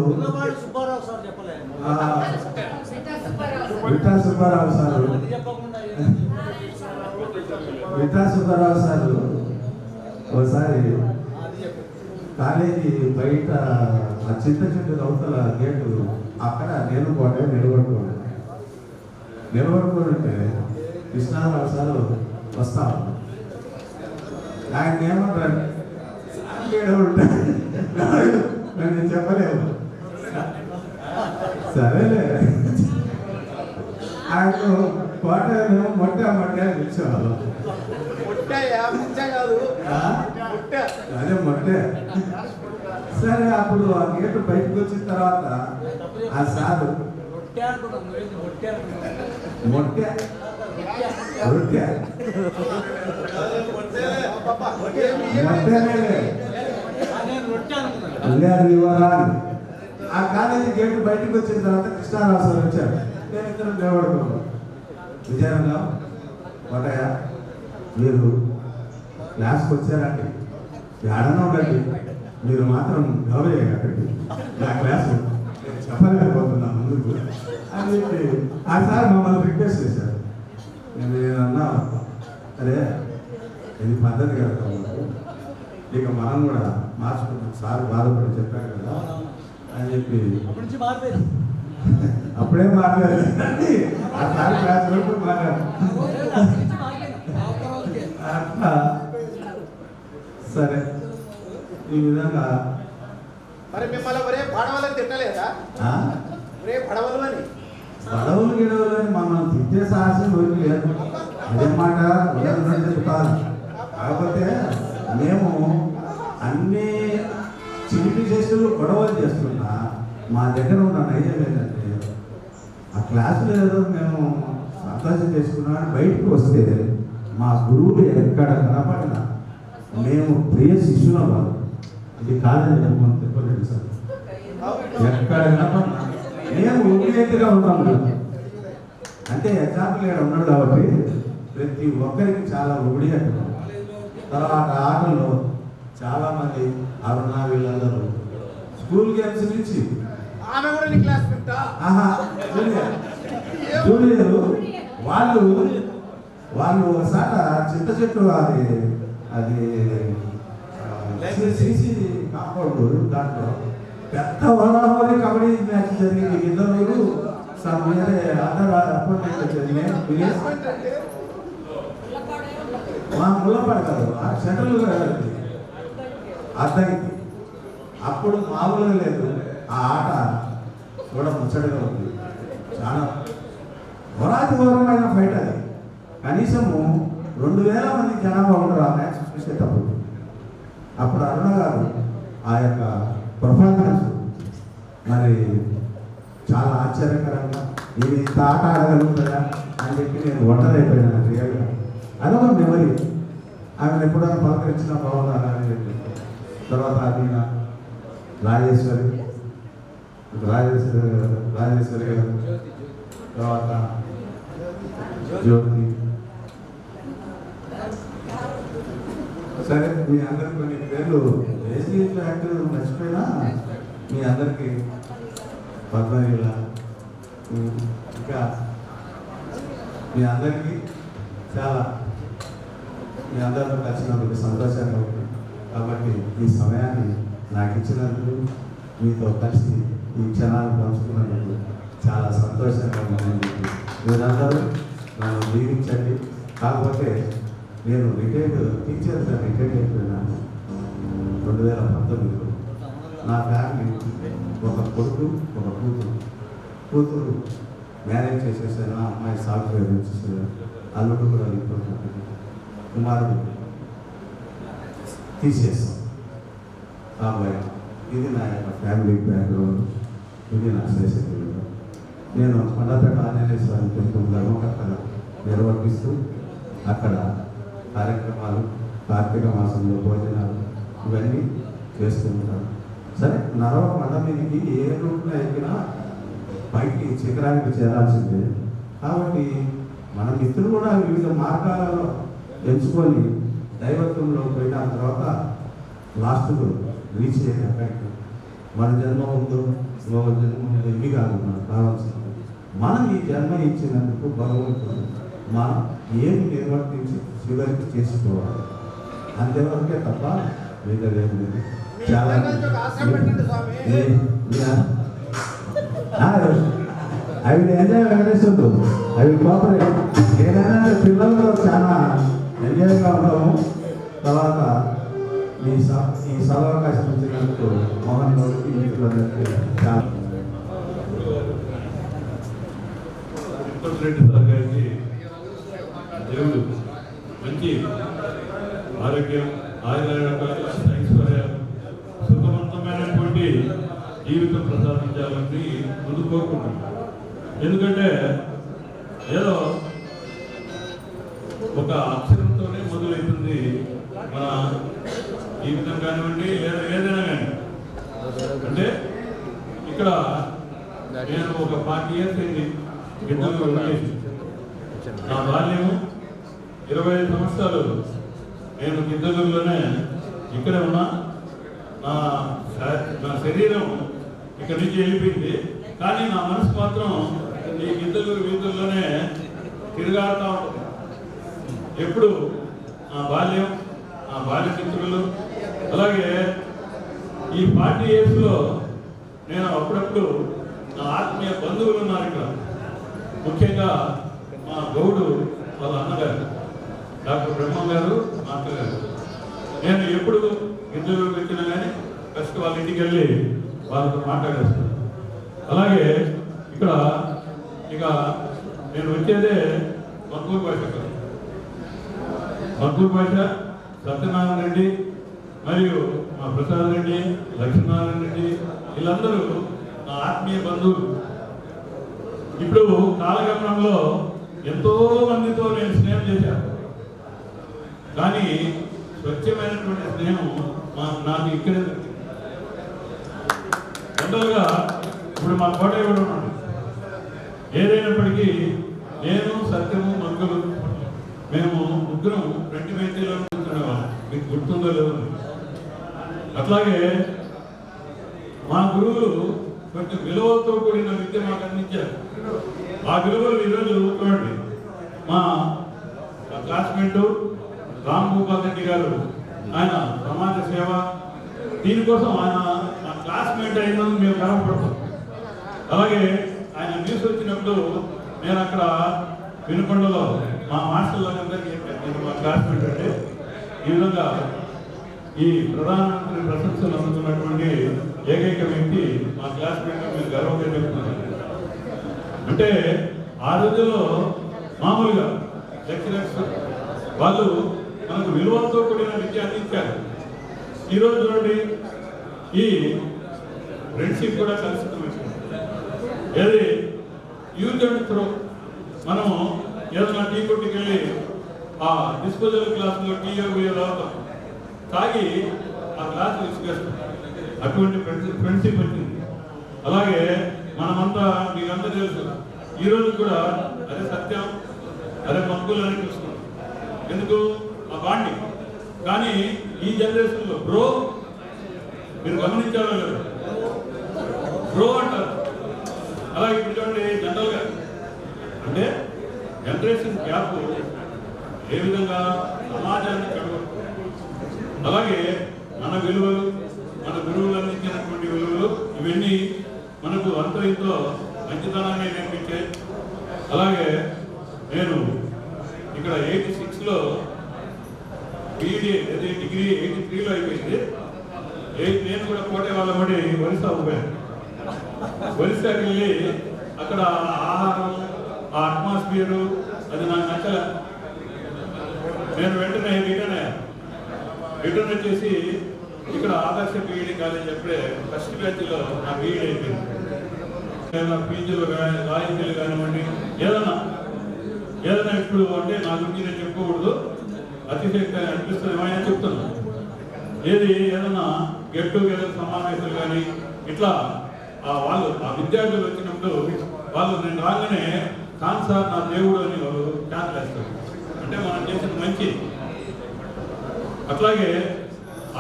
విఠా సుబ్బారావు సారు ఒకసారి కాలేజీ బయట ఆ చింత చెట్టు అవతల గేటు అక్కడ నేను కూడా నిలబడుకుంటే కృష్ణారావు సార్ వస్తాను. ఆయన ఏమంటారు, నేను చెప్పలేము. సరేలే, ఆయన కోటను మొట్ట పిలిచేవాళ్ళం. అదే మొట్టే. సరే, అప్పుడు ఆ గేటు బయటకు వచ్చిన తర్వాత ఆ సారు మొట్టే ఆ కాలేజీ గేటు బయటకు వచ్చిన తర్వాత కృష్ణారావు సార్ వచ్చారు. నేను ఇద్దరు నిలబడుకున్నాను. విజయంగా కోటయ్య మీరు క్లాస్కి వచ్చారండి, ఏడన్నా ఉండండి, మీరు మాత్రం గౌరవేయండి నా క్లాసు చెప్పలేకపోతున్నాను ముందుకు అని చెప్పి ఆ సార్ మమ్మల్ని రిక్వెస్ట్ చేశారు. నేనన్నా, అరే ఇది పద్ధతి కదా, ఇక మనం కూడా మార్చుకుంటాం, సార్ బాధపడి చెప్పారు కదా అని చెప్పి అప్పుడే మాట్లాడారు. ఆ సార్ క్లాస్ వరకు మాట్లాడారు. అట్లా సరే, ఈ విధంగా మరి మిమ్మల్ని ఒరే పడవలని తిట్టలేదా? ఒరే పడవలు అని పడవలు గిడవలు అని మమ్మల్ని తిట్టే సాహసం ఎవరికి లేదు. అదే మాట ఉదాహరణ చెప్తాను. కాకపోతే మేము అన్ని చిలిపి చేస్తులు గొడవలు చేస్తున్నా మా దగ్గర ఉన్న నైజం ఏంటంటే ఆ క్లాసులో ఏదో మేము సంతోషం చేసుకున్నామని బయటకు వస్తే మా గురువులు ఎక్కడ కనపడినా మేము ప్రియ శిష్యుల వాళ్ళు. ఇది కాదని చెప్పమని చెప్పలేదు సార్. ఎక్కడ కనపడినా మేము ఉపయోగిగా ఉన్నాము. అంటే ఎగ్జాంపుల్ ఇక్కడ ఉన్నాడు కాబట్టి ప్రతి ఒక్కరికి చాలా ఉపయోగం. తర్వాత ఆటల్లో చాలామంది అరుణ వీళ్ళందరూ స్కూల్ గేమ్స్ నుంచి జూనియర్ వాళ్ళు ఒకసారి చింత చెట్టు అది సిసి కాంపౌండ్ దాంట్లో పెద్ద హోరాహోరీ కబడ్డీ మ్యాచ్ జరిగింది. ఇద్దరు అందరూ అపాయింట్మెంట్ జరిగినాయి. మా ముళ్ళపాడు కాదు, ఆ సెంట్రల్ అర్థంకి అప్పుడు మామూలుగా లేదు. ఆ ఆట కూడా ముచ్చటగా ఉంది. చాలా ఘోరాతిఘోరమైన ఫైట్ అది. కనీసము 2000 మంది జనాభా ఉంటారు ఆ మ్యాచ్ చూసేటప్పుడు. అప్పుడు అరుణ గారు ఆ యొక్క పర్ఫార్మెన్స్ మరి చాలా ఆశ్చర్యకరంగా, నేను ఇంత ఆట ఆడగలుగుతాడా అని చెప్పి నేను ఒంటరైపోయాను రియల్గా. అదొక మెమరీ. ఆమెను ఎప్పుడైనా పలకరించిన బాగున్నారా అని చెప్పి. తర్వాత అదీనా రాజేశ్వరి గారు, తర్వాత జ్యోతి. సరే, మీ అందరికి కొన్ని పేర్లు వేసి యాక్టివ్ మర్చిపోయినా మీ అందరికీ పద్మవీల ఇంకా మీ అందరికీ చాలా మీ అందరితో కలిసినందుకు సంతోషంగా ఉంది. కాబట్టి ఈ సమయాన్ని నాకు ఇచ్చినందుకు మీతో కలిసి ఈ క్షణాలు పంచుకున్నందుకు చాలా సంతోషంగా ఉంది. మీరందరూ నన్ను దీవించండి. కాకపోతే నేను టీచర్గా రిటైర్డ్ అయిపోయినాను 2019లో. నా ఫ్యామిలీ ఒక కొడుకు ఒక కూతురు మ్యారేజ్ చేసేసాను. అమ్మాయి సాఫ్ట్వేర్ వచ్చేసాను. అల్లుడు కూడా వెళ్ళిపోతున్నాను. కుమారుడు తీసేస్తాం కాబట్టి ఇది నా యొక్క ఫ్యామిలీ బ్యాక్గ్రౌండ్. ఇది నా శేషగిరి. నేను కొండపేట ఆంజనేయ స్వామి టెంపుల్ ధర్మకర్తగా నిర్వర్తిస్తూ అక్కడ కార్యక్రమాలు, కార్తీక మాసంలో భోజనాలు ఇవన్నీ చేస్తూ ఉంటాను. సరే, నరవ కొండ మీదకి ఏ రూట్లో ఎక్కినా పైకి శిఖరానికి చేరాల్సిందే. కాబట్టి మన మిత్రులు కూడా వివిధ మార్గాలలో ఎంచుకొని దైవత్వంలో పోయిన తర్వాత లాస్ట్కు రీచ్ అయ్యేది అక్కడికి. మన జన్మ ఉందో ఇంకో జన్మ ఉందో ఇవి కాదు మనకు కావాల్సింది. మనం ఈ జన్మ ఇచ్చినందుకు భగవంతుడు మనం ఏమి నిర్వర్తించి చివరికి చేసుకోవాలి, అంతేవరకే తప్ప మీద లేదు. చాలా ఐ విల్ ఎంజాయ్ వెంకటేశ్వరుడు, ఐ విల్ కోఆపరేట్. ఏదైనా పిల్లలు చాలా ఎంజాయ్గా ఉన్నాము. తర్వాత ఈ సదవకాశం ఇచ్చినందుకు మోహన్ గౌడ్కి మిత్రులందరికీ చాలా రెడ్డి సార్ గారికి దేవుడు మంచి ఆరోగ్యం, ఐశ్వర్యాలు, సుఖవంతమైనటువంటి జీవితం ప్రసాదించాలని ముందు కోరుకుంటున్నాను. ఎందుకంటే ఏదో ఒక అక్షరంతోనే మొదలవుతుంది మన జీవితం కానివ్వండి, ఏదైనా కానీ. అంటే ఇక్కడ నేను ఒక 40 years అయింది గిద్దలూరు వచ్చేసి. నా బాల్యము 25 సంవత్సరాలు నేను గిద్దలూరులోనే ఇక్కడే ఉన్నా. నా శరీరం ఇక్కడి నుంచి వెళ్ళిపోయింది, కానీ నా మనసు మాత్రం ఈ గిద్దలూరు వీధుల్లోనే తిరుగాడుతూ ఉంటుంది. ఎప్పుడు నా బాల్యం, నా బాల్య మిత్రులు, అలాగే ఈ 40 yearsలో నేను అప్పుడప్పుడు నా ఆత్మీయ బంధువులు ఉన్నారు ఇక్కడ. ముఖ్యంగా మా గౌడు వాళ్ళ అన్నగారు డాక్టర్ బ్రహ్మ గారు, మా అక్కగారు. నేను ఎప్పుడు ఇద్దరు వచ్చినా కానీ ఫస్ట్ వాళ్ళ ఇంటికి వెళ్ళి వాళ్ళతో మాట్లాడేస్తాను. అలాగే ఇక్కడ ఇక నేను వచ్చేదే మక్కూరు భాష. మక్కూరు భాష సత్యనారాయణ రెడ్డి మరియు మా ప్రసాద్ రెడ్డి, లక్ష్మీనారాయణ రెడ్డి వీళ్ళందరూ నా ఆత్మీయ బంధువులు. ఇప్పుడు కాలగమనంలో ఎంతో మందితో నేను స్నేహం చేశాను, కానీ స్వచ్ఛమైనటువంటి స్నేహం నాకు ఇక్కడే దొరికింది. జనరల్గా ఇప్పుడు మా కోటయ్య కూడా ఉన్నాడు. ఏదైనప్పటికీ నేను, సత్యము, మంగళు మేము ముగ్గురం 2020లో కూర్చునేవాళ్ళం. మీకు గుర్తుందో లేదో. అట్లాగే మా గురువులు కొంచెం విలువలతో కూడిన విద్య మాకు అందించారు. ఆ విలువలు ఈరోజు చూడండి. మా క్లాస్మేట్ రామ్ గోపాల్ రెడ్డి గారు, ఆయన సమాజ సేవ, దీనికోసం ఆయన నా క్లాస్మేట్ అయినందుకు మేము గర్వపడతాం. అలాగే ఆయన న్యూస్ వచ్చినప్పుడు నేను అక్కడ వినుకొండలో మా మాస్టర్లందరికీ చెప్పాను, నేను మా క్లాస్మేట్ అంటే. ఈ విధంగా ఈ ప్రధానమంత్రి ప్రశంసలు అందుతున్నటువంటి ఏకైక వ్యక్తి మా క్లాస్మేట్ మేము గర్వంగా చెప్తున్నాను. అంటే ఆ రోజుల్లో మామూలుగా లెక్చరర్స్ వాళ్ళు మనకు విలువలతో కూడిన విద్య అందించారు. ఈరోజు చూడండి, ఈ ఫ్రెండ్షిప్ కూడా కలుసుకుని ఏది యూజ్ అండ్ త్రో. మనము ఏదైనా టీ కొట్టుకు వెళ్ళి ఆ డిస్పోజల్ గ్లాసులో టీయో తాగుతాం, తాగి ఆ గ్లాస్ విసిగేస్తాం. అటువంటి ఫ్రెండ్షిప్ వచ్చింది. అలాగే మనమంతా మీకంతా తెలుసు, ఈరోజు కూడా అదే సత్యం, అదే మక్కులు అని చూస్తున్నాం. ఎందుకు ఆ బాండింగ్. కానీ ఈ జనరేషన్లో బ్రో, మీరు గమనించాలో లేదు, బ్రో అంటారు. జనరేషన్ గ్యాప్ ఏ విధంగా సమాజాన్ని కడగొడుతుంది. అలాగే మన విలువలు, మన గురువులు అందించినటువంటి విలువలు ఇవన్నీ మనకు అంతో ఇంతో మంచితనాన్ని నేర్పించే. అలాగే నేను ఇక్కడ 86లో బీఈడీ అదే డిగ్రీ 83లో అయిపోయింది. నేను కూడా కోటే వాళ్ళ పడి ఒరిస్సా పోయాను. ఒరిస్సాకి వెళ్ళి అక్కడ ఆహారం, ఆ అట్మాస్ఫియరు అది నాకు నచ్చల. నేను వెంటనే రిటర్న్ వచ్చేసి ఇక్కడ ఆదర్శ బీఈడీ కాలేజ్ అప్పుడే ఫస్ట్ బ్యాచ్లో నా బీఈడీ అయిపోయింది. పీజీలు కానీ రాయితీలు కానివ్వండి, ఏదైనా ఇప్పుడు అంటే నా గురించి నేను చెప్పుకోకూడదు, అతిశక్తి అనిపిస్తుంది ఏమైనా చెప్తున్నాను. ఏదైనా గెట్ టుగెదర్ సమావేశాలు కానీ ఇట్లా వాళ్ళు ఆ విద్యార్థులు వచ్చినప్పుడు వాళ్ళు నేను రాగానే ఖాన్ సార్ నా దేవుడు అని వాళ్ళు ఛాన్స్ వేస్తారు. అంటే మనం చేసిన మంచి. అట్లాగే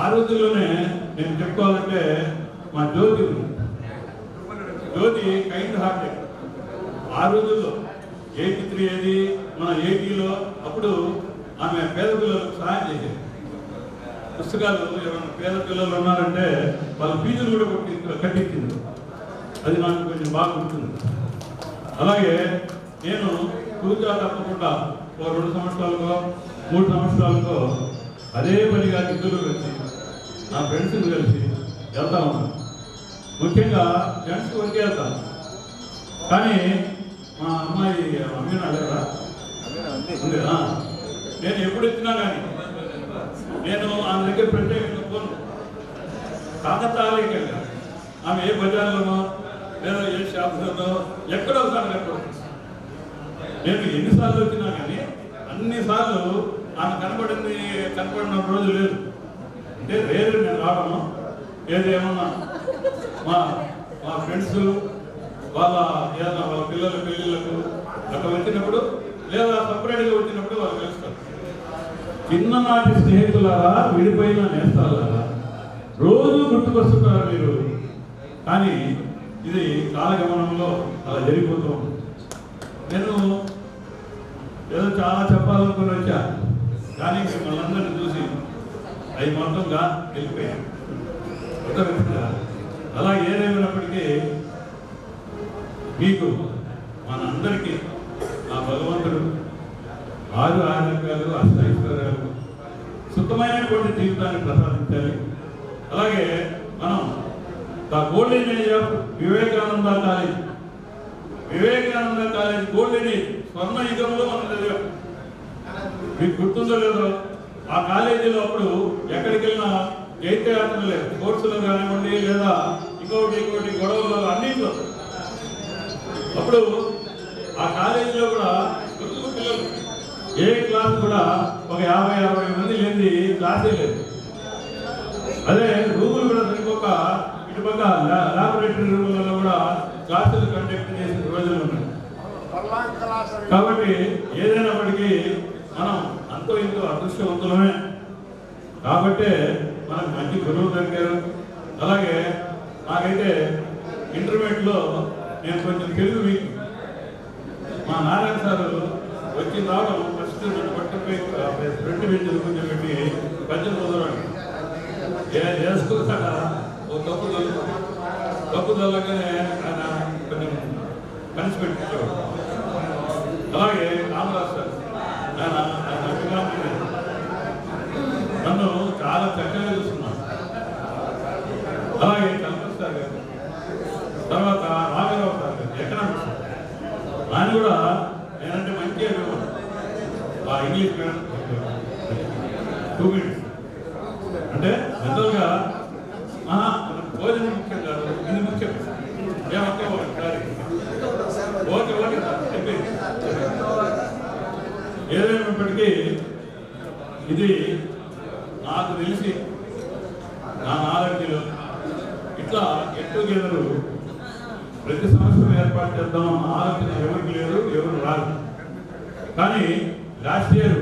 ఆ రోజుల్లోనే నేను చెప్పుకోవాలంటే మా జ్యోతి కైండ్ హార్టెడ్. ఆ రోజుల్లో 83 ఏది మన 80లో అప్పుడు ఆమె పేద పిల్లలకు సహాయం చేసేది. పుస్తకాలు ఎవరైనా పేద పిల్లలు ఉన్నారంటే వాళ్ళ ఫీజులు కూడా కట్టించింది. అది నాకు కొంచెం బాగా గుర్తుంది. అలాగే నేను పూజా తప్పకుండా 2 సంవత్సరాలకో 3 సంవత్సరాలకో అదే పనిగా ఇద్దరు కలిసి నా ఫ్రెండ్స్ని కలిసి వెళ్తా ఉన్నాను. ముఖ్యంగా ఫ్రెండ్స్ వరకే వెళ్తాను. కానీ మా అమ్మాయి అమ్మీనా లేదా నేను ఎప్పుడు వచ్చినా కానీ నేను ఆమె దగ్గర ప్రత్యేకంగా పోను. కాకతాళీయంగా ఆమె ఏ బజార్లోనో లేదా ఏ షాప్లోనో ఎక్కడో ఒకసారి కనపడుతుంది. నేను ఎన్నిసార్లు వచ్చినా కానీ అన్నిసార్లు ఆమె కనపడిన రోజు లేదు. అంటే రేరు నేను రావడము ఏదేమన్నా మా ఫ్రెండ్స్ వాళ్ళ ఏదైనా వాళ్ళ పిల్లల పెళ్ళిళ్ళకు అట్లా వచ్చినప్పుడు లేదా సపరేట్గా వచ్చినప్పుడు వాళ్ళు కలుస్తారు. చిన్ననాటి స్నేహితులారా, విడిపోయిన నేస్తాలారా, రోజు గుర్తుకొస్తున్నారు మీరు. కానీ ఇది కాలగమనంలో అలా జరిగిపోతూ ఉంటుంది. నేను ఏదో చాలా చెప్పాలనుకుని వచ్చా, కానీ మిమ్మల్ని అందరినీ చూసి అవి మొత్తంగా వెళ్ళిపోయాను. అలా ఏదేమైనప్పటికీ మీకు మనందరికీ ఆ భగవంతుడు 6 ఆరోగ్యాలు, అష్టైశ్వర్యాలు, శుద్ధమైనటువంటి జీవితాన్ని ప్రసాదించాలి. అలాగే మనం the golden age of Vivekananda college golden age స్వర్ణ యుగంలో మనం చదివాం. మీకు గుర్తుందో లేదో, ఆ కాలేజీలో అప్పుడు ఎక్కడికి వెళ్ళినా జైత్యాత్రలు లేదు, కోర్సులు కానివ్వండి లేదా ఇంకోటి గొడవలు అన్నింటిలో. అప్పుడు ఆ కాలేజీలో కూడా పిల్లలు ఏ క్లాస్ కూడా ఒక 50-60 మంది లేని క్లాసే లేదు. అదే రూములు కూడా సరిపోక ఇటుపక్క లాబొరేటరీ రూములలో కూడా క్లాసులు కండక్ట్ చేసిన రోజులు ఉన్నాయి. కాబట్టి ఏదైనప్పటికీ మనం అంతో ఇంతో అదృష్టవంతులమే. కాబట్టి మనకు మంచి గురువు దొరికారు. అలాగే నాకైతే ఇంటర్మీడియట్లో నేను కొంచెం తెలుగు వీక్. మా నారాయణ సారు వచ్చి రావడం ఫస్ట్ పట్టుపై ఫ్రంట్ బెంచ్ కొంచెం పెట్టి పద్యం చదవడం వేసుకుంటాక ఓ తప్పు చల్లగానే ఆయన కొంచెం కలిసి పెట్టించేవాడు. అలాగే రామరాజు సార్ ఆయన అభిమాని నన్ను చాలా చక్కగా చూస్తున్నాను. అలాగే కల్పస్ సార్ గారు, తర్వాత రాఘరావు సార్ గారు ఎకనామిక్స్ ఆయన కూడా నేనంటే మంచి అభిమానం. ఆ ఇంగ్లీష్ మేడం 2 minutes అంటే జనరల్గా భోజనం ముఖ్యం కాదు, ఇది ముఖ్యం. ఏమంటే ఓకే చెప్పేది. ఏదైనప్పటికీ ఇది నాకు తెలిసి నా నాలెడ్జ్లో ఇట్లా గెట్ టుగెదర్ ప్రతి సంవత్సరం ఏర్పాటు చేద్దామన్న ఆలోచన ఎవరికి లేదు, ఎవరు రాదు. కానీ లాస్ట్ ఇయర్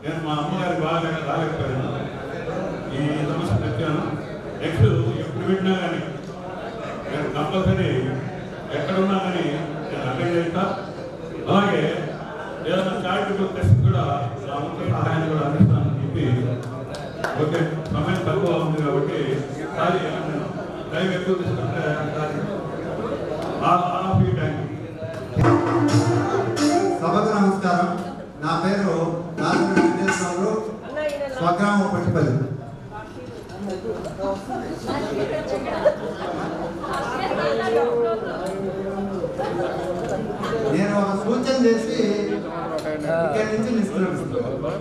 నేను మా అమ్మగారి బాగా రాలేకపోయాను. ఈ సమస్య తెచ్చాను. నెక్స్ట్ ఎప్పుడు పెట్టినా కానీ నేను కంపల్సరీ ఎక్కడున్నా కానీ నేను అటెండ్ చేస్తా. అలాగే టైం ఎక్కువ తీసుకుంటే all of you thank you. సభకు నమస్కారం. నా పేరు నాగరెడ్డి విజయస్వాములు, స్వగ్రామం పట్టిపల్లి. నేను ఒక సూచన చేసి ఇక్కడి నుంచి నిష్క్రమిస్తున్నాను.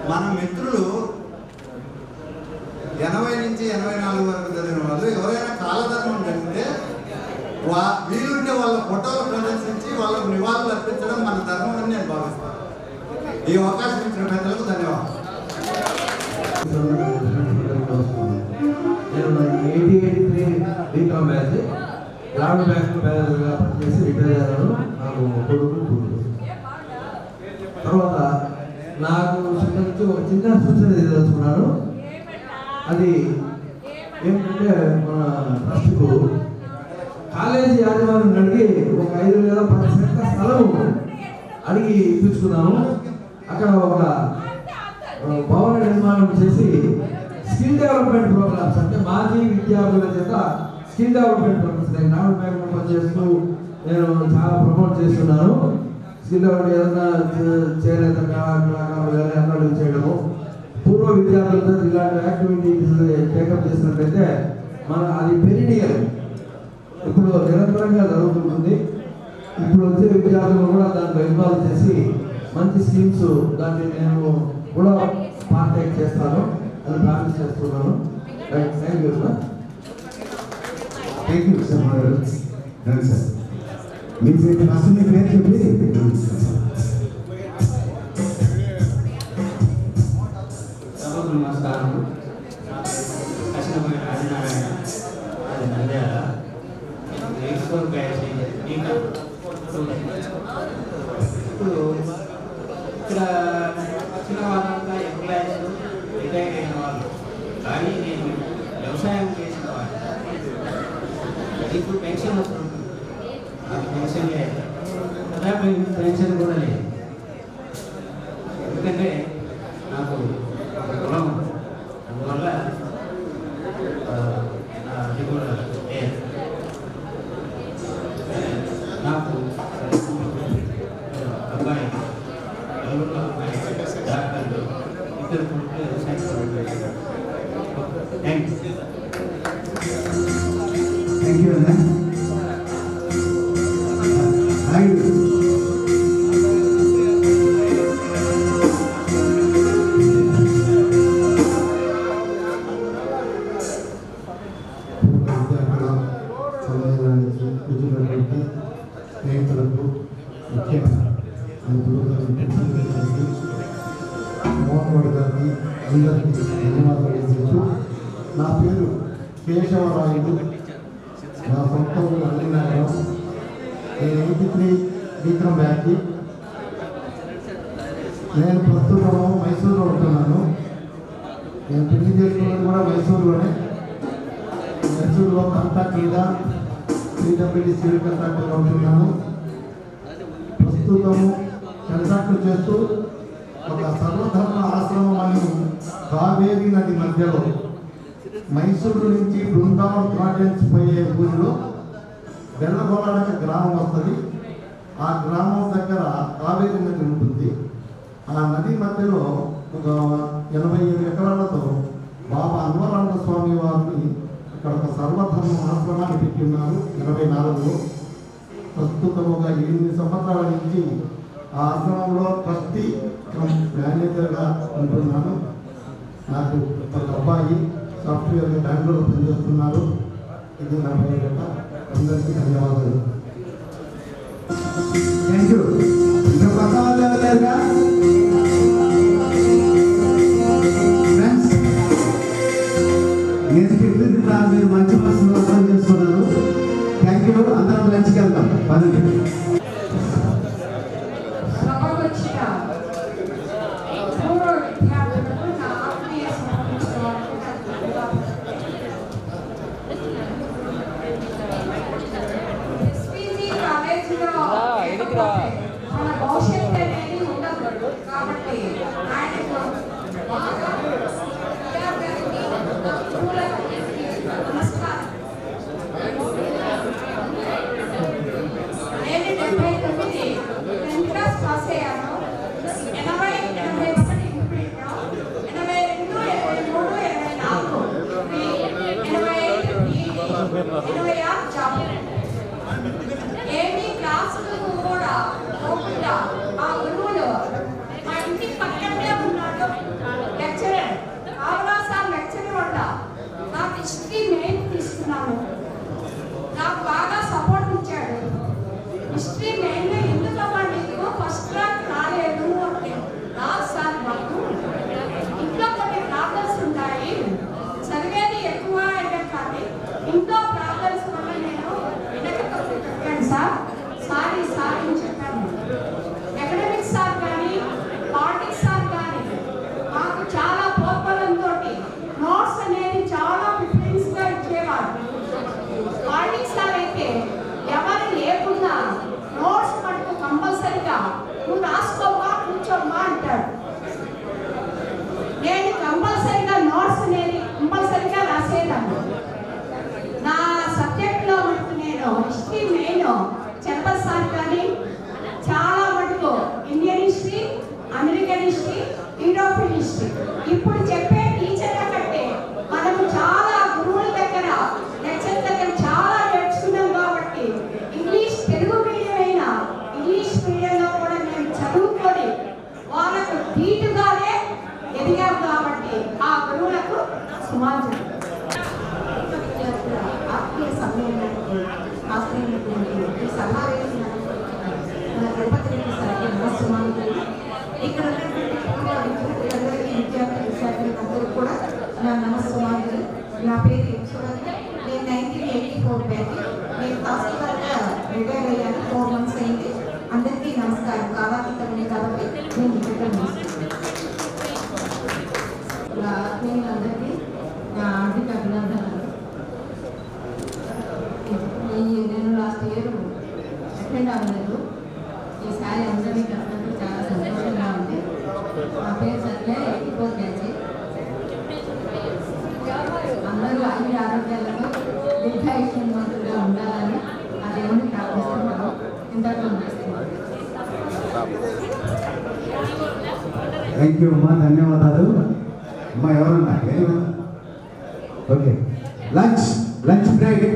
మన మిత్రులు 80 నుంచి 84 వరకు చదివిన వాళ్ళు ఎవరైనా కాలధర్మం జరిగితే వీలుంటే వాళ్ళ ఫోటోలు ప్రదర్శించి వాళ్ళకు నివాళులు అర్పించడం మన ధర్మం అని నేను భావిస్తాను. ఈ అవకాశం ఇచ్చిన పెద్దలకు ధన్యవాదాలు. నేను 80-83 బీకామ్ బ్యాచ్ గ్రామీణ బ్యాంక్ మేనేజర్గా పనిచేసి రిటైర్ అయ్యాను. నాకు కొడుకు కూతురు. తర్వాత నాకు ఒక చిన్న సూచన తెలుసుకున్నాను. అది ఏంటంటే మన ట్రస్ట్కు కాలేజీ యాజమాన్యం అడిగి ఒక 5 లేదా 10 సెంట్ల స్థలము అడిగి ఇప్పించుకున్నాము. అక్కడ ఒక భవన నిర్మాణం చేసి స్కిల్ డెవలప్మెంట్ ప్రోగ్రామ్స్, అంటే మాజీ విద్యార్థుల చేత స్కిల్ డెవలప్మెంట్ ప్రోగ్రామ్స్ గ్రామీణ బ్యాంకులో పనిచేస్తూ నేను చాలా ప్రమోట్ చేస్తున్నాను. స్కిల్ డెవలప్మెంట్ ఏదైనా చేనేత కళాకారులు అన్నది చేయడము, పూర్వ విద్యార్థులతో ఇలాంటి యాక్టివిటీస్ టేకప్ చేసినట్లయితే అది పెరిడియల్ ఇప్పుడు నిరంతరంగా జరుగుతుంటుంది. ఇప్పుడు వచ్చే విద్యార్థులు కూడా దాంట్లో ఇన్వాల్వ్ చేసి మంచి స్కీమ్స్ దాన్ని నేను కూడా పార్టేక్ చేస్తాను అని ప్రామిస్ చేస్తున్నాను. Thank you sir. Thank you sir. Sir మీకు ఫస్ట్ మీ పేరు చెప్పి నమస్కారం. కృష్ణమూర్తి ఆదినారాయణ, అది నంద్యాల. ఇప్పుడు ఇక్కడ వచ్చిన వాళ్ళంతా ఎంప్లాయీస్, రిటైర్ అయిన వాళ్ళు, కానీ నేను వ్యవసాయం చేసిన వాళ్ళు. ఇప్పుడు పెన్షన్ వస్తుంది, నాకు పెన్షన్ లేదు, పెన్షన్ కూడా లేదు. ఎందుకంటే నాకు కులం, అందువల్ల అది కూడా లేదు. నాకు అబ్బాయి ఎవరు అబ్బాయి డాక్టర్లు, ఇద్దరు కొడుకులు వ్యవసాయం. Thank you. థ్యాంక్ యూ అన్న. స్నేహితులకు ముఖ్యంగా మోహన్ గారికి అందరికీ ధన్యవాదాలు చేస్తూ, నా పేరు కేశవరాయుడు, నా సొంత ఊరు అల్లినగరం. నేను 83 బీకామ్ బ్యాచ్. నేను ప్రస్తుతం మైసూరులో ఉంటున్నాను. నేను పెళ్లి చేసుకున్నది కూడా మైసూరులోనే. మైసూరులో కాంట్రాక్ట్ మీద PWD సివిల్ కాంట్రాక్టర్గా ఉంటున్నాను. ప్రస్తుతము కాంట్రాక్ట్ చేస్తూ ఒక సర్వధర్మ ఆశ్రమం అని కావేరీ నది మధ్యలో మైసూరు నుంచి బృందావన్ గార్డెన్స్ పోయే ఊరిలో బెల్లగొలాడక గ్రామం వస్తుంది. ఆ గ్రామం దగ్గర కావేరీ నది ఉంటుంది. ఆ నది మధ్యలో ఒక 87 ఎకరాలతో బాబా అన్వరానంద స్వామి వారిని ఇక్కడ ఒక సర్వధర్మ ఆశ్రమాన్ని పెట్టి ఉన్నారు 84లో. ప్రస్తుతం ఒక 8 సంవత్సరాల నుంచి ఆ ఆశ్రమంలో ట్రస్టీ మేనేజర్గా ఉంటున్నాను. నాకు ఒక అబ్బాయి సాఫ్ట్వేర్ బెంగళూరు పనిచేస్తున్నారు. ఇది నా బయోడేట. అందరికీ ధన్యవాదాలు. Thank you. ఇంకా కొత్త వాళ్ళు ఎవరుగా ఫ్రెండ్స్, నేను చెప్పింది మీరు మంచి మనసులో అర్థం చేసుకున్నారు. Thank you. అందరం లంచ్కి వెళ్దాం. పదండి. మన భవిష్యత్తు అనేది ఉండదు కాబట్టి ఆయనకు బాగా ఆశ్రయించినటువంటి ఈ సభా వేదిక మన తిరుపతి రెడ్డి సార్కి నమస్సుమాంజలి. ఇక్కడ ఉన్నటువంటి పూర్వ విద్యార్థులందరికీ విద్యార్థులందరూ కూడా నా నమస్సుమాంజలి. నా పేరు యశ్వరత్న. నేను 1984 బ్యాచ్. నేను తహసీల్దార్గా రిటైర్ అయ్యాను. 4 months అయింది. అందరికీ నమస్కారం. కాలాతీతమే కాబట్టి నేను ఇక్కడ నా ఆత్మీయులందరికీ నా ఆర్థిక అభినందనలు. నేను లాస్ట్ ఇయర్ అటెండ్ అవ్వలేదు. ఈసారి అందరినీ కలిసినప్పుడు చాలా సంతోషంగా ఉంది. నా పేరు సత్య, 84 బ్యాచ్. అందరూ అన్ని ఆరోగ్యాలతో దీర్ఘాయుష్మంతులుగా ఉండాలని ఆ దేవుని ప్రార్థిస్తున్నాను. ఇంతకు థ్యాంక్ యూ అమ్మా, ధన్యవాదాలు అమ్మా. ఎవరన్నా ఓకే, లంచ్ బ్రేక్.